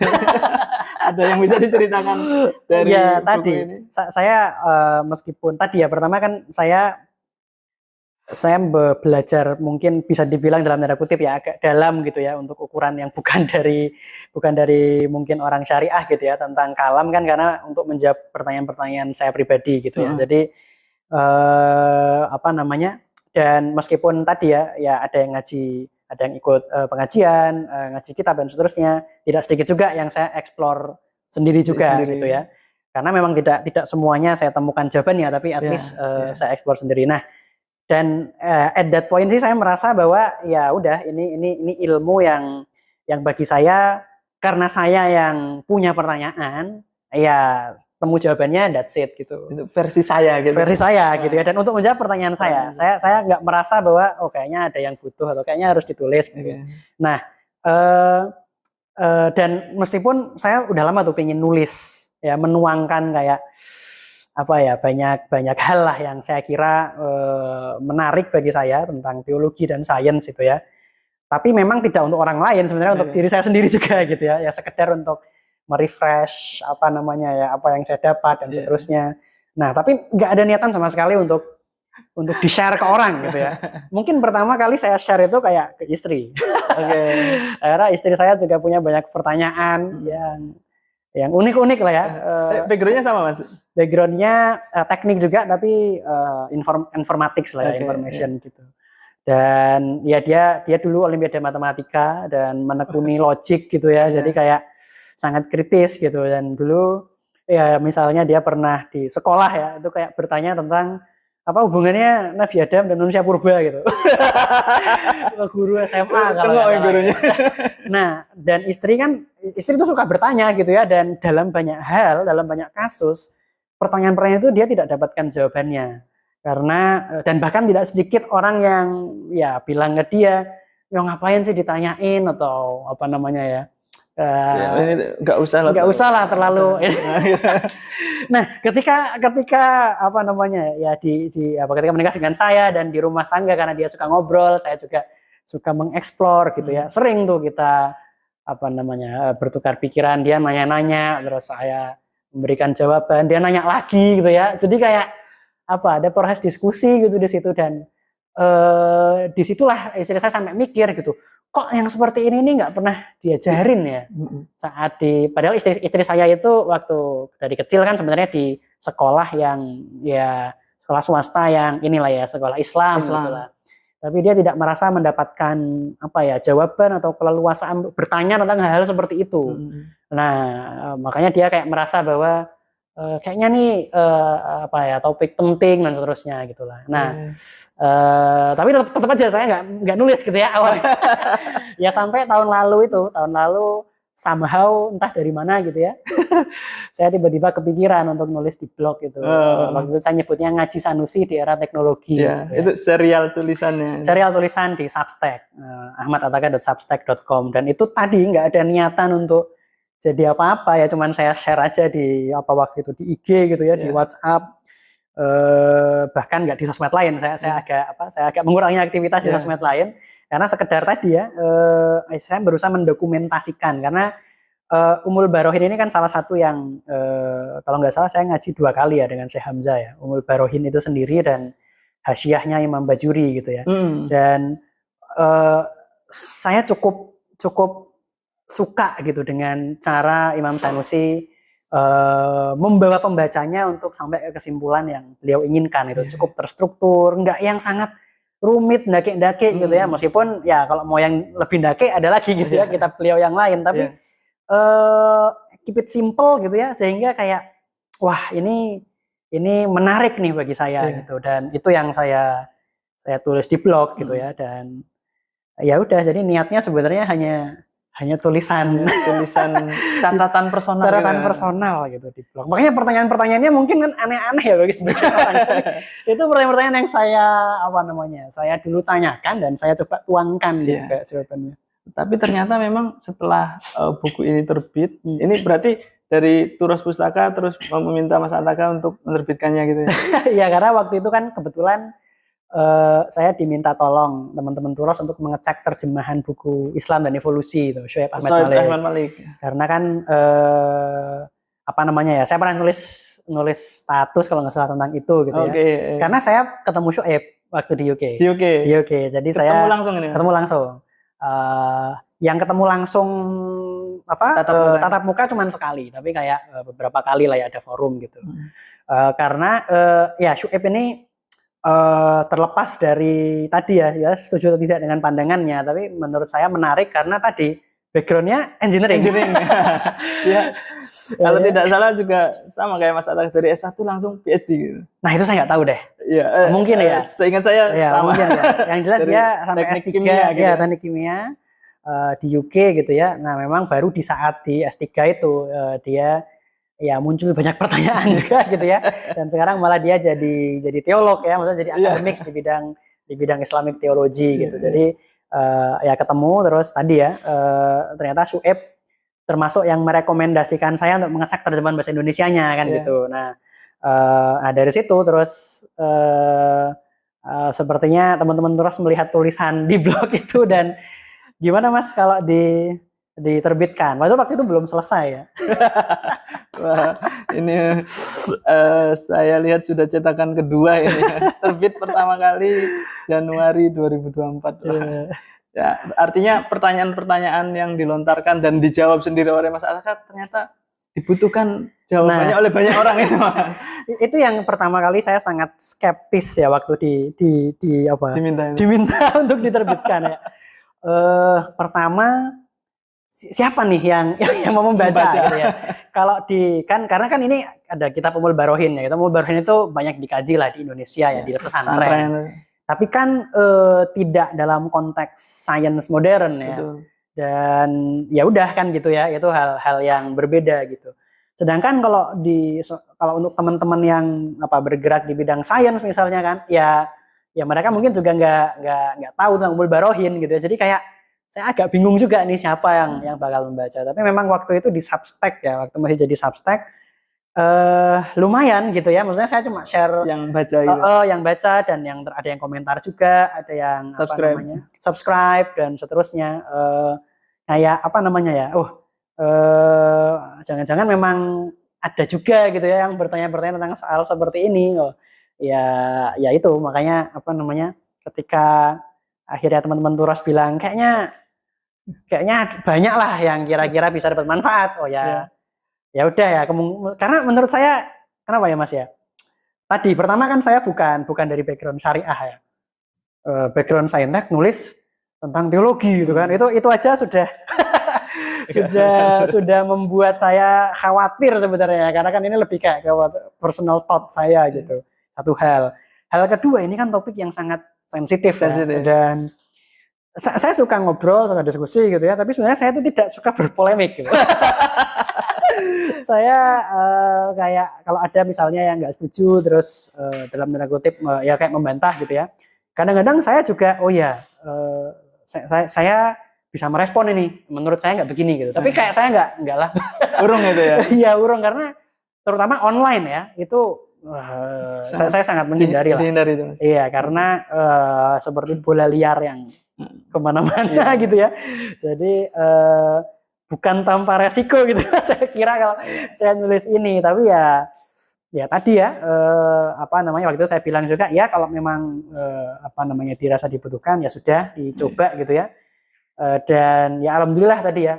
Ada yang bisa diceritakan dari tadi ini? Saya meskipun tadi ya pertama kan saya belajar mungkin bisa dibilang dalam tanda kutip ya agak dalam gitu ya, untuk ukuran yang bukan dari mungkin orang syariah gitu ya, tentang kalam kan, karena untuk menjawab pertanyaan-pertanyaan saya pribadi gitu ya. Jadi dan meskipun tadi ya ada yang ngaji, ada yang ikut pengajian, ngaji kitab dan seterusnya, tidak sedikit juga yang saya explore sendiri juga gitu ya. Karena memang tidak semuanya saya temukan jawabannya, tapi at least saya explore sendiri. Nah, dan at that point sih saya merasa bahwa ya udah ini ilmu yang bagi saya, karena saya yang punya pertanyaan, ya temu jawabannya, that's it gitu. Itu versi saya gitu ya. Dan untuk menjawab pertanyaan saya nggak merasa bahwa kayaknya ada yang butuh atau kayaknya harus ditulis gitu. Nah, dan meskipun saya udah lama tuh pengen nulis ya, menuangkan kayak banyak hal lah yang saya kira menarik bagi saya tentang teologi dan sains itu ya. Tapi memang tidak untuk orang lain sebenarnya, untuk diri saya sendiri juga gitu ya. Ya sekedar untuk merefresh apa yang saya dapat dan seterusnya. Nah, tapi nggak ada niatan sama sekali untuk untuk di-share ke orang gitu ya. Mungkin pertama kali saya share itu kayak ke istri. Oke. Akhirnya istri saya juga punya banyak pertanyaan yang unik-unik lah ya. Backgroundnya sama Mas? Backgroundnya teknik juga tapi informatik lah ya, information gitu. Dan ya dia dulu Olimpiade Matematika dan menekuni logik gitu ya. Jadi kayak sangat kritis gitu. Dan dulu ya misalnya dia pernah di sekolah ya itu kayak bertanya tentang apa hubungannya Nabi Adam dan manusia purba gitu. Guru SMA kalau ya. Nah, dan istri itu suka bertanya gitu ya, dan dalam banyak hal, dalam banyak kasus pertanyaan-pertanyaan itu dia tidak dapatkan jawabannya. Karena dan bahkan tidak sedikit orang yang ya bilang ke dia, "Ya ngapain sih ditanyain," atau apa namanya ya. Nggak usah lah terlalu. Nah, ketika apa namanya ya ketika menikah dengan saya dan di rumah tangga karena dia suka ngobrol, saya juga suka mengeksplor gitu ya. Sering tuh kita apa namanya bertukar pikiran, dia nanya-nanya terus saya memberikan jawaban, dia nanya lagi gitu ya. Jadi kayak apa ada proses diskusi gitu di situ, dan disitulah istri saya sampai mikir gitu, kok yang seperti ini nggak pernah diajarin ya saat padahal istri saya itu waktu dari kecil kan sebenarnya di sekolah yang ya sekolah swasta yang inilah ya sekolah Islam. Gitu lah. Tapi dia tidak merasa mendapatkan apa ya jawaban atau keleluasaan untuk bertanya tentang hal-hal seperti itu. Nah makanya dia kayak merasa bahwa kayaknya nih apa ya topik penting dan seterusnya gitulah. Nah tapi tetap aja saya nggak nulis gitu ya awalnya. Ya sampai tahun lalu somehow entah dari mana gitu ya saya tiba-tiba kepikiran untuk nulis di blog gitu. Waktu itu saya nyebutnya Ngaji Sanusi di Era Teknologi. Ya, gitu ya. Itu serial tulisannya. Serial tulisan di Substack, ahmadataka.substack.com, dan itu tadi nggak ada niatan untuk jadi apa-apa ya, cuman saya share aja di waktu itu di IG gitu ya, di WhatsApp, bahkan nggak di sosmed lain. Saya agak mengurangi aktivitas di sosmed lain karena sekedar tadi ya, saya berusaha mendokumentasikan karena Ummul Barohin ini kan salah satu yang kalau nggak salah saya ngaji 2 kali ya dengan Syekh Hamzah ya, Ummul Barohin itu sendiri dan hasyiahnya Imam Bajuri gitu ya. Dan saya cukup suka gitu dengan cara Imam Sanusi membawa pembacanya untuk sampai ke kesimpulan yang beliau inginkan. Itu cukup terstruktur, nggak yang sangat rumit ndake-ndake gitu ya, meskipun ya kalau mau yang lebih ndake ada lagi gitu ya kitab beliau yang lain, tapi keep it simple gitu ya, sehingga kayak wah ini menarik nih bagi saya gitu, dan itu yang saya tulis di blog gitu ya. Dan ya udah, jadi niatnya sebenarnya hanya tulisan catatan personal gitu di blog. Makanya pertanyaan-pertanyaannya mungkin kan aneh-aneh ya bagi sebagian orang. Itu pertanyaan-pertanyaan yang saya dulu tanyakan dan saya coba tuangkan juga jawabannya. Tapi ternyata memang setelah buku ini terbit, ini berarti dari Turas Pustaka terus meminta Mas Ataka untuk menerbitkannya gitu ya? Iya, karena waktu itu kan kebetulan saya diminta tolong teman-teman Turas untuk mengecek terjemahan buku Islam dan Evolusi itu Syuaib Ahmad Malik. Karena kan apa namanya ya, saya pernah nulis status kalau nggak salah tentang itu gitu ya. Karena saya ketemu Syuaib waktu di UK. Jadi saya ketemu langsung. Yang ketemu langsung tatap muka cuman sekali, tapi kayak beberapa kali lah ya ada forum gitu. Karena ya Syuaib ini terlepas dari tadi ya setuju atau tidak dengan pandangannya, tapi menurut saya menarik karena tadi backgroundnya engineering. Ya. Kalau tidak salah juga sama kayak Mas Ataka, dari S1 langsung PhD gitu. Nah itu saya nggak tahu deh. Ya, mungkin ya. Seingat saya sama. Mungkin ya. Yang jelas dia sampai S3 kimia, gitu. Teknik kimia di UK gitu ya. Nah memang baru di saat di S3 itu dia ya muncul banyak pertanyaan juga gitu ya, dan sekarang malah dia jadi teolog ya, maksudnya jadi akademik di bidang Islamic theology gitu. Jadi ya ketemu terus tadi ya ternyata Syuaib termasuk yang merekomendasikan saya untuk mengecek terjemahan bahasa Indonesianya kan gitu. Nah dari situ terus sepertinya teman-teman terus melihat tulisan di blog itu, dan gimana Mas kalau diterbitkan. Waktu itu belum selesai ya. Wah, ini saya lihat sudah cetakan kedua ini. Terbit pertama kali Januari 2024. Ya, artinya pertanyaan-pertanyaan yang dilontarkan dan dijawab sendiri oleh Mas Ataka ternyata dibutuhkan jawabannya oleh banyak orang itu. Itu yang pertama kali saya sangat skeptis ya waktu diminta untuk diterbitkan ya. Pertama, siapa nih yang mau membaca gitu ya. Kalau karena kan ini ada kitab Ummul Barohin ya. Kitab Ummul Barohin itu banyak dikaji lah di Indonesia ya, di pesantren. Tapi kan tidak dalam konteks sains modern ya. Betul. Dan ya udah kan gitu ya, itu hal-hal yang berbeda gitu. Sedangkan kalau untuk teman-teman yang bergerak di bidang sains misalnya kan, ya mereka mungkin juga nggak tahu tentang Ummul Barohin gitu ya. Jadi kayak saya agak bingung juga nih siapa yang bakal membaca. Tapi memang waktu itu di Substack ya, waktu masih jadi Substack, lumayan gitu ya. Maksudnya saya cuma share yang baca gitu. Yang baca dan ada yang komentar juga, ada yang subscribe dan seterusnya. Kayak jangan-jangan memang ada juga gitu ya yang bertanya-bertanya tentang soal seperti ini. Ya itu makanya ketika akhirnya teman-teman Turas bilang kayaknya banyak lah yang kira-kira bisa dapat manfaat. Ya udah ya, karena menurut saya kenapa ya Mas ya? Tadi pertama kan saya bukan dari background syariah ya. Background saintek nulis tentang teologi gitu kan. Itu aja sudah sudah membuat saya khawatir sebenarnya, karena kan ini lebih kayak ke personal thought saya gitu. Satu hal kedua, ini kan topik yang sangat sensitif. Ya. Dan saya suka ngobrol, suka diskusi gitu ya, tapi sebenarnya saya itu tidak suka berpolemik gitu. Saya kayak kalau ada misalnya yang nggak setuju terus dalam tanda kutip ya kayak membantah gitu ya. Kadang-kadang saya juga saya bisa merespon ini, menurut saya nggak begini gitu. Tapi kayak saya nggak lah. Urung gitu ya? Iya urung, karena terutama online ya itu saya sangat menghindari lah. Dihindari itu. Iya, karena seperti bola liar yang kemana-mana gitu ya. Jadi bukan tanpa resiko gitu saya kira kalau saya nulis ini. Tapi ya tadi ya waktu itu saya bilang juga ya kalau memang dirasa dibutuhkan ya sudah dicoba gitu ya. Dan ya alhamdulillah tadi ya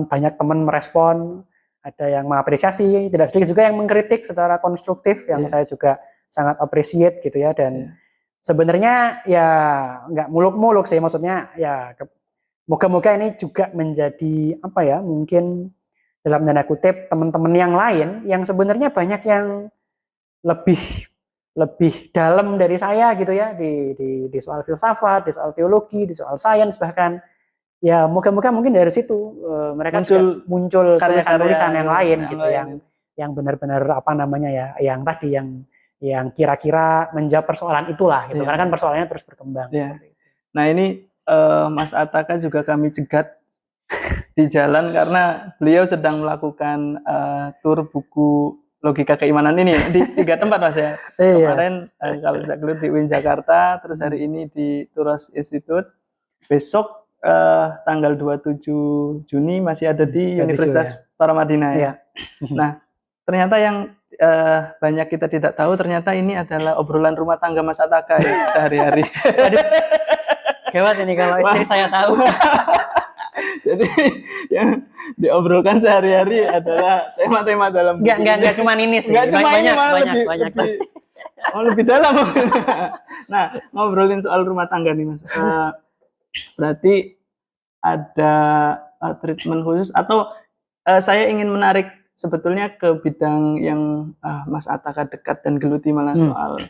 banyak teman merespon, ada yang mengapresiasi, tidak sedikit juga yang mengkritik secara konstruktif yang saya juga sangat appreciate gitu ya. Dan sebenarnya ya nggak muluk-muluk sih, maksudnya ya moga-moga ini juga menjadi mungkin dalam tanda kutip teman-teman yang lain yang sebenarnya banyak yang lebih dalam dari saya gitu ya di soal filsafat, di soal teologi, di soal sains bahkan. Ya moga-moga mungkin dari situ mereka muncul tulisan-tulisan yang lain gitu yang benar-benar yang tadi yang kira-kira menjawab persoalan itulah gitu. Karena kan persoalannya terus berkembang seperti itu. Nah ini Mas Ataka juga kami cegat di jalan karena beliau sedang melakukan tur buku logika keimanan ini di 3 tempat Mas ya. Kemarin kalau tidak keliru di UIN Jakarta, terus hari ini di Turas Institute, besok tanggal 27 Juni masih ada di Universitas Paramadina ya. Nah, ternyata yang banyak kita tidak tahu, ternyata ini adalah obrolan rumah tangga Mas Ataka ya, sehari-hari. Gawat ini kalau istri saya tahu. Jadi yang diobrolkan sehari-hari adalah tema-tema dalam buku. Enggak cuma ini sih. Enggak cuma ini, banyak. Lebih dalam. Nah, ngobrolin soal rumah tangga nih Mas. Berarti ada treatment khusus atau saya ingin menarik sebetulnya ke bidang yang Mas Ataka dekat dan geluti malah soal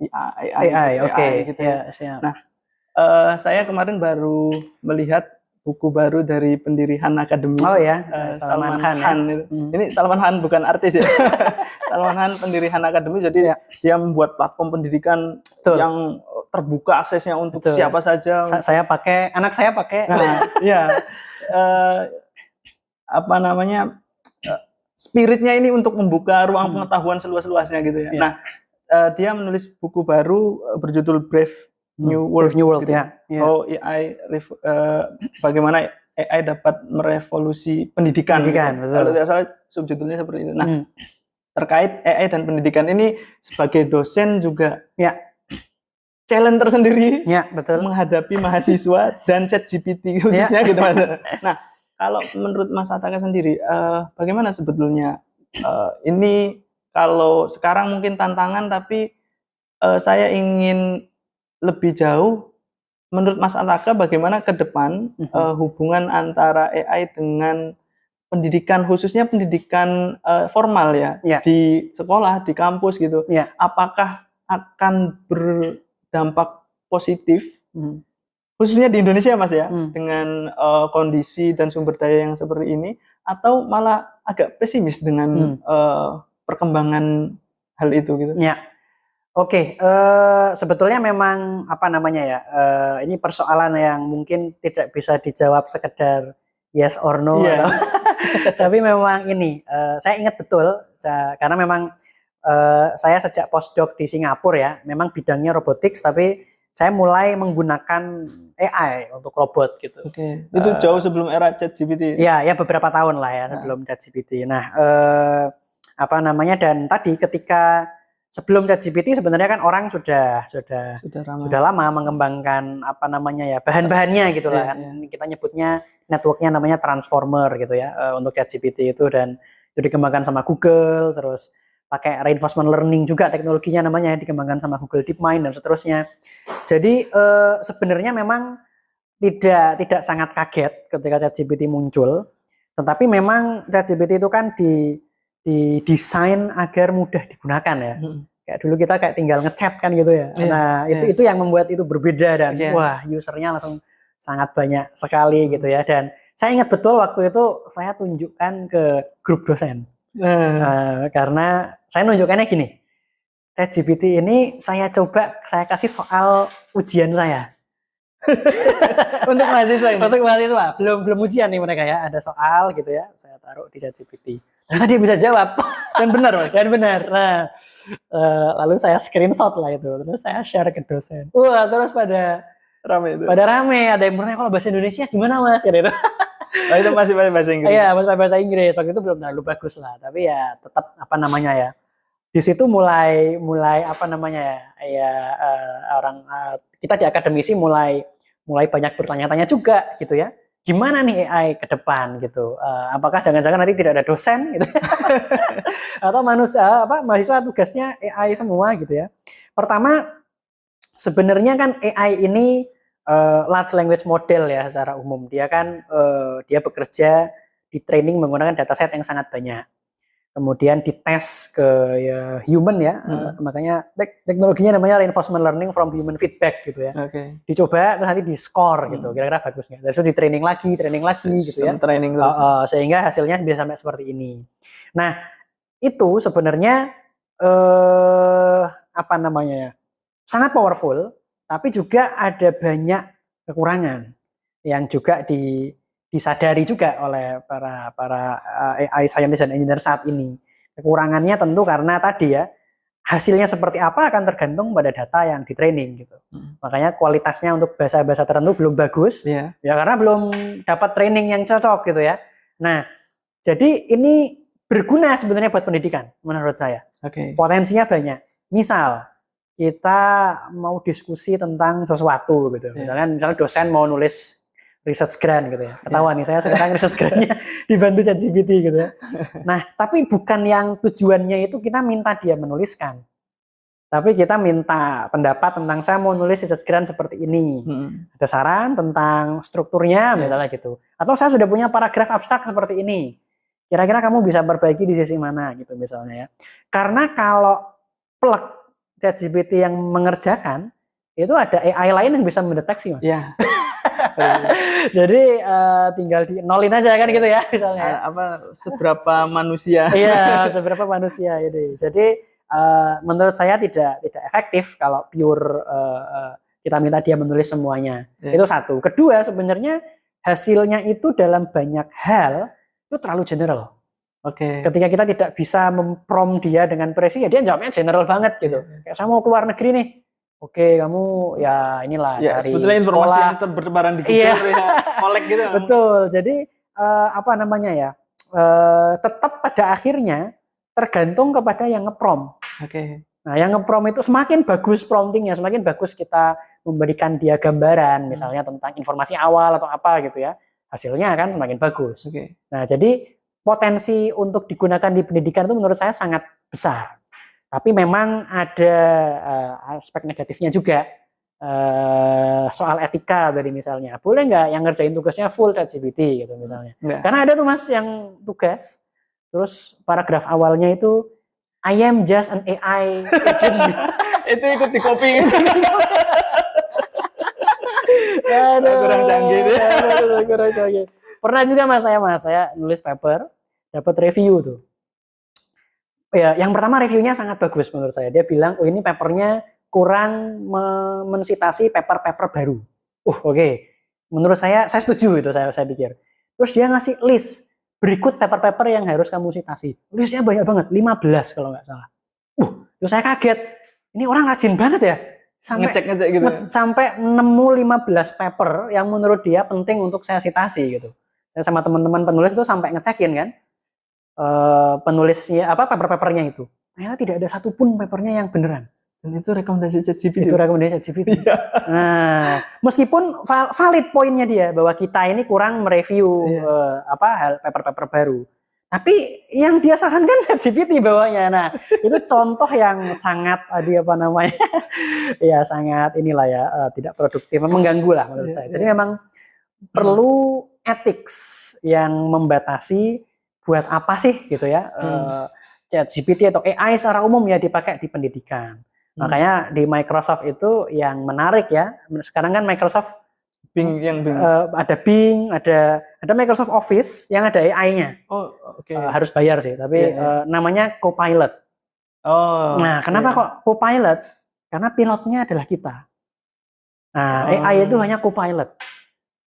AI gitu ya. Nah, saya kemarin baru melihat buku baru dari pendiri Han Academy. Salman Khan. Ini Salman Khan bukan artis ya. Salman Khan pendiri Han Academy, jadi dia membuat platform pendidikan yang terbuka aksesnya untuk siapa saja. Anak saya pakai. Spiritnya ini untuk membuka ruang pengetahuan seluas-luasnya gitu ya. Nah, dia menulis buku baru berjudul Brave New World. New World gitu. AI, bagaimana AI dapat merevolusi pendidikan. Betul. Kalau tidak salah subjudulnya seperti itu. Nah, terkait AI dan pendidikan ini sebagai dosen juga challenge tersendiri betul. menghadapi mahasiswa dan ChatGPT khususnya gitu Mas. Nah, kalau menurut Mas Ataka sendiri, bagaimana sebetulnya ini kalau sekarang mungkin tantangan, tapi saya ingin lebih jauh. Menurut Mas Ataka, bagaimana ke depan hubungan antara AI dengan pendidikan, khususnya pendidikan formal ya, di sekolah, di kampus gitu. Apakah akan berdampak positif, khususnya di Indonesia Mas ya, dengan kondisi dan sumber daya yang seperti ini, atau malah agak pesimis dengan perkembangan hal itu gitu? Oke, sebetulnya memang apa namanya ya, ini persoalan yang mungkin tidak bisa dijawab sekedar yes or no, tapi memang ini saya ingat betul, karena memang saya sejak postdoc di Singapura ya, memang bidangnya robotics, tapi saya mulai menggunakan AI untuk robot gitu. Itu jauh sebelum era ChatGPT. Ya beberapa tahun lah ya sebelum ChatGPT. Nah, apa namanya, dan tadi ketika sebelum ChatGPT sebenarnya kan orang sudah lama mengembangkan apa namanya ya, bahan-bahannya gitu lah kan. Kita nyebutnya networknya namanya transformer gitu ya untuk ChatGPT itu, dan itu dikembangkan sama Google, terus pakai reinforcement learning juga teknologinya namanya, dikembangkan sama Google DeepMind dan seterusnya. Jadi sebenarnya memang tidak sangat kaget ketika ChatGPT muncul, tetapi memang ChatGPT itu kan didesain agar mudah digunakan ya. Kayak dulu kita kayak tinggal ngechat kan gitu ya. Nah, itu yang membuat itu berbeda, dan wah, usernya langsung sangat banyak sekali gitu ya. Dan saya ingat betul waktu itu saya tunjukkan ke grup dosen. Karena saya nunjukkannya gini. ChatGPT ini saya kasih soal ujian saya. Untuk mahasiswa ini. Untuk mahasiswa, belum ujian nih mereka ya, ada soal gitu ya, saya taruh di ChatGPT. Ternyata dia bisa jawab dan benar, Mas. Dan benar. Nah, lalu saya screenshot lah itu, terus saya share ke dosen. Wah, terus pada rame. Ada yang bertanya, kalau bahasa Indonesia gimana Mas? Gitu. Itu masih bahasa Inggris. Iya, masih bahasa Inggris. Waktu itu belum terlalu bagus lah, tapi ya tetap apa namanya ya. Di situ mulai apa namanya ya, orang kita di akademisi mulai banyak bertanya-tanya juga gitu ya. Gimana nih AI ke depan gitu? Apakah jangan-jangan nanti tidak ada dosen gitu? Atau mahasiswa tugasnya AI semua gitu ya. Pertama, sebenarnya kan AI ini large language model ya secara umum. Dia kan dia bekerja di training menggunakan dataset yang sangat banyak. Kemudian dites ke human ya, makanya teknologinya namanya reinforcement learning from human feedback gitu ya. Dicoba terus nanti di score gitu, kira-kira bagus nggak. Terus di training lagi gitu ya. Sehingga hasilnya bisa sampai seperti ini. Nah, itu sebenarnya apa namanya ya, sangat powerful, tapi juga ada banyak kekurangan yang juga disadari juga oleh para AI scientist dan engineer saat ini. Kekurangannya tentu karena tadi ya, hasilnya seperti apa akan tergantung pada data yang di training gitu. Makanya kualitasnya untuk bahasa-bahasa tertentu belum bagus, ya karena belum dapat training yang cocok gitu ya. Nah, jadi ini berguna sebenarnya buat pendidikan menurut saya. Potensinya banyak. Misal kita mau diskusi tentang sesuatu gitu. Misalnya dosen mau nulis research grant gitu ya. Ketahuan nih saya sekarang research grantnya dibantu ChatGPT gitu ya. Nah, tapi bukan yang tujuannya itu kita minta dia menuliskan. Tapi kita minta pendapat tentang saya mau nulis research grant seperti ini. Ada saran tentang strukturnya misalnya gitu. Atau saya sudah punya paragraf abstrak seperti ini. Kira-kira kamu bisa perbaiki di sisi mana gitu misalnya ya. Karena kalau plug ChatGPT yang mengerjakan, itu ada AI lain yang bisa mendeteksi, Mas. Iya. Jadi tinggal di nolin aja kan gitu ya misalnya. Seberapa manusia. Iya, seberapa manusia ini. Jadi menurut saya tidak efektif kalau pure kita minta dia menulis semuanya. Itu satu. Kedua, sebenarnya hasilnya itu dalam banyak hal itu terlalu general. Ketika kita tidak bisa memprompt dia dengan presisi, ya dia jawabnya general banget gitu. Kayak saya mau keluar negeri nih. Oke, kamu ya inilah Ya, cari sebetulnya informasi sekolah. yang bertebaran di Google Iya. ya, kolek gitu. Betul. Jadi apa namanya ya? Tetap pada akhirnya tergantung kepada yang nge-prompt. Oke. Nah, yang nge-prompt itu semakin bagus promptingnya, semakin bagus kita memberikan dia gambaran, misalnya tentang informasi awal atau apa gitu ya, hasilnya akan semakin bagus. Oke. Nah, jadi potensi untuk digunakan di pendidikan itu menurut saya sangat besar. Tapi memang ada aspek negatifnya juga. Soal etika tadi misalnya, boleh nggak yang ngerjain tugasnya full ChatGPT gitu misalnya. Karena ada tuh Mas yang tugas, terus paragraf awalnya itu I am just an AI agent. Itu ikut di copy gitu. Kurang canggih deh. Kurang canggih. Pernah juga saya nulis paper, dapat review tuh. Ya, yang pertama reviewnya sangat bagus menurut saya. Dia bilang, oh ini papernya kurang mensitasi paper-paper baru. Oke. Menurut saya setuju itu saya pikir. Terus dia ngasih list berikut paper-paper yang harus kamu citasi. Listnya banyak banget, 15 kalau nggak salah. Terus saya kaget. Ini orang rajin banget ya. Sampai ngecek gitu. Sampai nemu 15 paper yang menurut dia penting untuk saya citasi gitu. Saya sama teman-teman penulis itu sampai ngecekin kan. Penulisnya apa paper-papernya itu. Ternyata tidak ada satupun papernya yang beneran. Dan itu rekomendasi ChatGPT. Itu rekomendasi ChatGPT. Nah, meskipun valid poinnya dia bahwa kita ini kurang mereview paper-paper baru. Tapi yang dia sarankan ChatGPT bawahnya. Nah, itu contoh yang sangat ya sangat inilah ya tidak produktif, mengganggu lah menurut saya. Jadi memang perlu ethics yang membatasi buat apa sih gitu ya ChatGPT atau AI secara umum ya dipakai di pendidikan. Makanya di Microsoft itu yang menarik ya. Sekarang kan Microsoft Bing. Ada Bing, ada Microsoft Office yang ada AI-nya. Oh, oke. Harus bayar sih, tapi namanya Copilot. Nah, kenapa kok Copilot? Karena pilotnya adalah kita. Nah, AI itu hanya Copilot.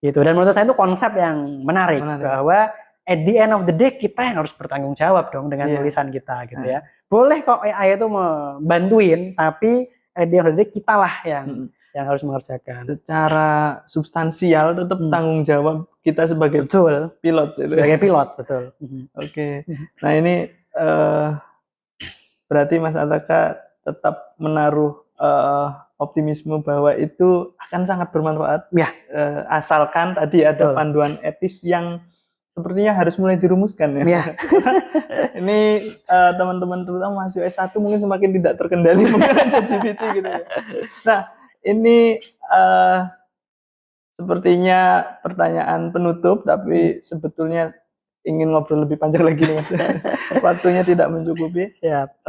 Gitu. Dan menurut saya itu konsep yang menarik. Bahwa at the end of the day kita yang harus bertanggung jawab dong dengan tulisan kita gitu ya. Boleh kok AI itu membantuin, tapi at the end of the day kita lah yang harus mengerjakan. Secara substansial tetap tanggung jawab kita sebagai pilot. Sebagai pilot, betul. Oke. Nah ini berarti Mas Ataka tetap menaruh optimisme bahwa itu akan sangat bermanfaat. Ya. Asalkan tadi ada panduan etis yang sepertinya harus mulai dirumuskan ya. Ini teman-teman terutama mahasiswa S1 mungkin semakin tidak terkendali menggunakan ChatGPT gitu ya. Nah, ini sepertinya pertanyaan penutup, tapi sebetulnya ingin ngobrol lebih panjang lagi nih Mas. Waktunya tidak mencukupi. Siap.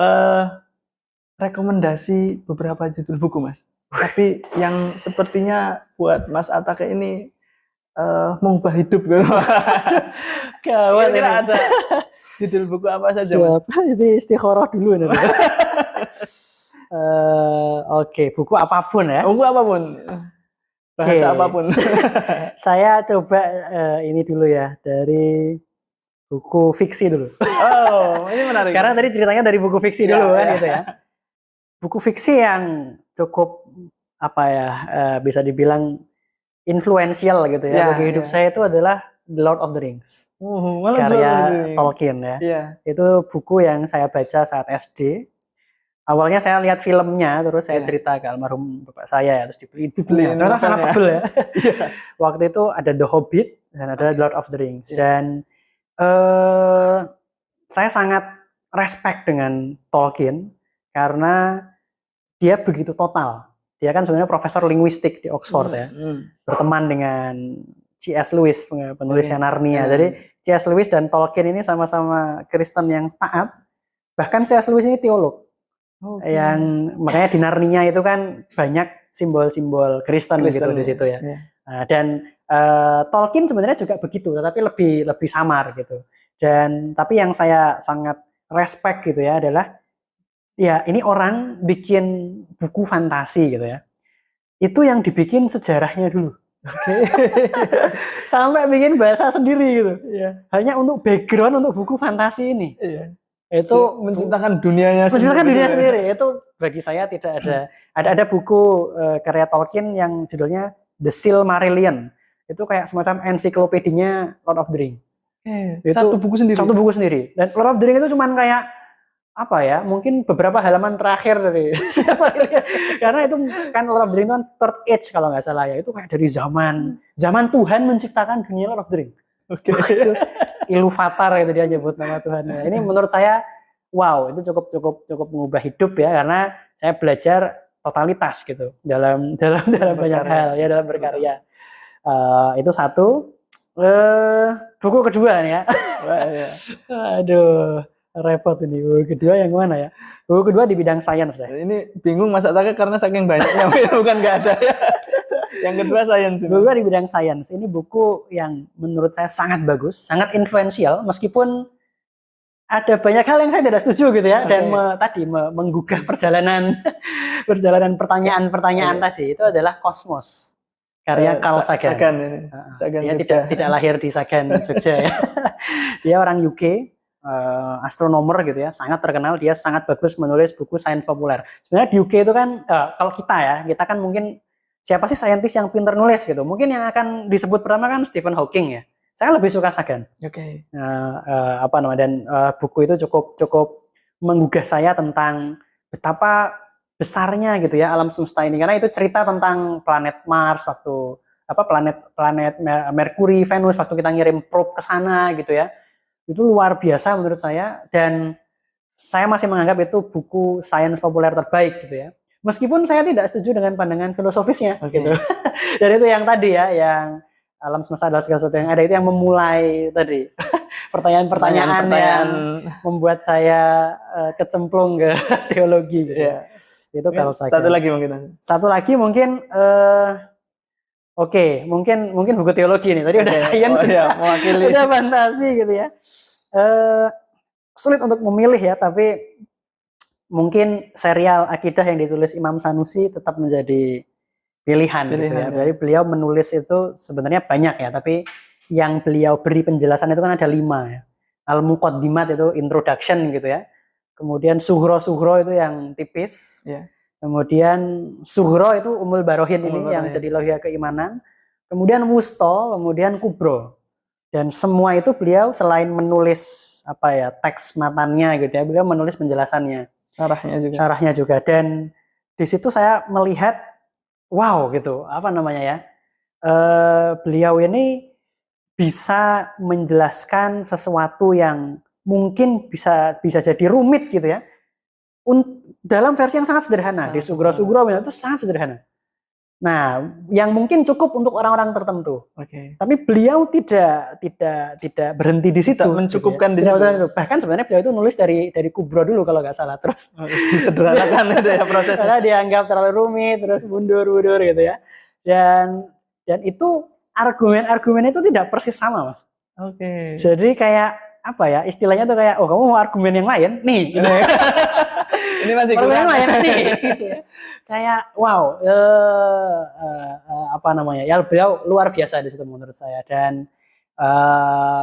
Rekomendasi beberapa judul buku Mas. Tapi yang sepertinya buat Mas Ataka ini mengubah hidup gitu. Kira-kira ada judul buku apa saja? Siap. Itu istikharah dulu nanti. Oke, buku apapun ya. Buku apapun. Bahasa apapun. Saya coba ini dulu ya, dari buku fiksi dulu. Oh, ini menarik. Karena tadi ceritanya dari buku fiksi dulu kan gitu ya. Buku fiksi yang cukup bisa dibilang influential gitu ya bagi hidup saya itu adalah The Lord of the Rings. Karya Tolkien ya. Itu buku yang saya baca saat SD. Awalnya saya lihat filmnya, terus saya cerita ke almarhum bapak saya, terus dibeli bukunya. Ternyata sangat tebel ya. Waktu itu ada The Hobbit dan ada The Lord of the Rings. Dan saya sangat respect dengan Tolkien karena dia begitu total. Dia kan sebenarnya profesor linguistik di Oxford ya. Berteman dengan C.S. Lewis, penulisnya Narnia. Jadi C.S. Lewis dan Tolkien ini sama-sama Kristen yang taat. Bahkan C.S. Lewis ini teolog. Yang makanya di Narnia itu kan banyak simbol-simbol Kristen gitu di situ ya. Nah, dan Tolkien sebenarnya juga begitu, tetapi lebih samar gitu. Dan tapi yang saya sangat respect gitu ya adalah ya ini orang bikin buku fantasi gitu ya. Itu yang dibikin sejarahnya dulu. Sampai bikin bahasa sendiri gitu. Hanya untuk background untuk buku fantasi ini. Itu menciptakan dunianya sendiri. Itu bagi saya tidak ada buku karya Tolkien yang judulnya The Silmarillion. Itu kayak semacam ensiklopedinya Lord of the Ring. Itu satu buku sendiri. Dan Lord of the Ring itu cuman kayak apa ya, mungkin beberapa halaman terakhir dari karena itu kan Lord of the Ring itu kan Third Age kalau nggak salah ya, itu kayak dari zaman Tuhan menciptakan dunia Lord of the Ring. Iluvatar itu dia nyebut nama Tuhannya. Ini menurut saya wow, itu cukup mengubah hidup ya, karena saya belajar totalitas gitu dalam banyak hal ya, dalam berkarya. Itu satu. Buku kedua nih ya. Aduh, repot ini. Buku kedua yang mana ya? Buku kedua di bidang sains deh. Ini bingung Mas Ataka karena saking banyaknya bukan nggak ada ya. Yang kedua sains. Buku di bidang sains. Ini buku yang menurut saya sangat bagus, sangat influential, meskipun ada banyak hal yang saya tidak setuju gitu ya, dan menggugah perjalanan pertanyaan tadi. Itu adalah Kosmos, karya Carl Sagan. Dia tidak lahir di Sagan, Jogja ya. Dia orang UK, astronomer gitu ya, sangat terkenal. Dia sangat bagus menulis buku sains populer. Sebenarnya di UK itu kan, kalau kita kan mungkin siapa sih saintis yang pintar nulis gitu? Mungkin yang akan disebut pertama kan Stephen Hawking ya. Saya lebih suka Sagan. Dan buku itu cukup menggugah saya tentang betapa besarnya gitu ya alam semesta ini, karena itu cerita tentang planet Mars waktu planet Merkuri, Venus waktu kita ngirim probe ke sana gitu ya. Itu luar biasa menurut saya, dan saya masih menganggap itu buku sains populer terbaik gitu ya. Meskipun saya tidak setuju dengan pandangan filosofisnya gitu. Dan itu yang tadi ya, yang alam semesta adalah segala sesuatu yang ada, itu yang memulai tadi pertanyaan yang membuat saya kecemplung ke teologi gitu. Itu kalau saya. Satu lagi mungkin mungkin buku teologi nih. Tadi udah sains, mewakili. Udah fantasi gitu ya. Sulit untuk memilih ya, tapi mungkin serial Akidah yang ditulis Imam Sanusi tetap menjadi pilihan gitu ya. Jadi beliau menulis itu sebenarnya banyak ya, tapi yang beliau beri penjelasan itu kan ada 5 ya. Al-Muqaddimat itu introduction gitu ya. Kemudian Sughra itu yang tipis. Kemudian Sughra itu Umul Barohin yang jadi lauhiyah keimanan. Kemudian Wusto, kemudian Kubro. Dan semua itu beliau selain menulis teks matannya gitu ya, beliau menulis penjelasannya. Syarahnya juga. Dan di situ saya melihat wow gitu, beliau ini bisa menjelaskan sesuatu yang mungkin bisa jadi rumit gitu ya, dalam versi yang sangat sederhana. Di Sughra itu sangat sederhana. Nah, yang mungkin cukup untuk orang-orang tertentu. Tapi beliau tidak berhenti di situ. Tidak mencukupkan di situ. Bahkan sebenarnya beliau itu nulis dari Kubro dulu kalau nggak salah. Terus disederhanakan itu ya prosesnya. Karena dianggap terlalu rumit, terus mundur gitu ya. Dan itu argumen itu tidak persis sama, Mas. Jadi kayak istilahnya tuh kayak, kamu mau argumen yang lain nih. Ini masih kurang. Yang lain nih. Gitu ya. Kayak wow, beliau luar biasa di situ menurut saya. Dan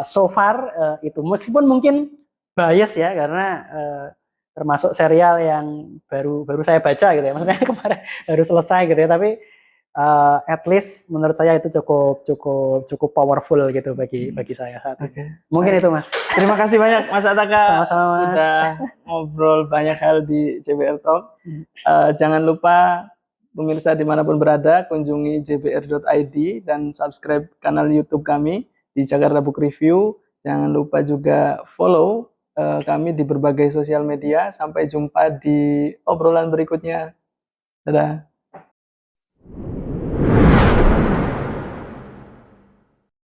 so far itu meskipun mungkin bias ya, karena termasuk serial yang baru saya baca gitu ya, maksudnya kemarin baru selesai gitu ya, tapi at least menurut saya itu cukup powerful gitu bagi saya saat ini. Mungkin itu, Mas. Terima kasih banyak Mas Ataka. Sama-sama, Mas. Sudah ngobrol banyak hal di JBR Talk. Jangan lupa pemirsa dimanapun berada, kunjungi jbr.id dan subscribe kanal YouTube kami di Jakarta Book Review. Jangan lupa juga follow kami di berbagai sosial media. Sampai jumpa di obrolan berikutnya. Dadah.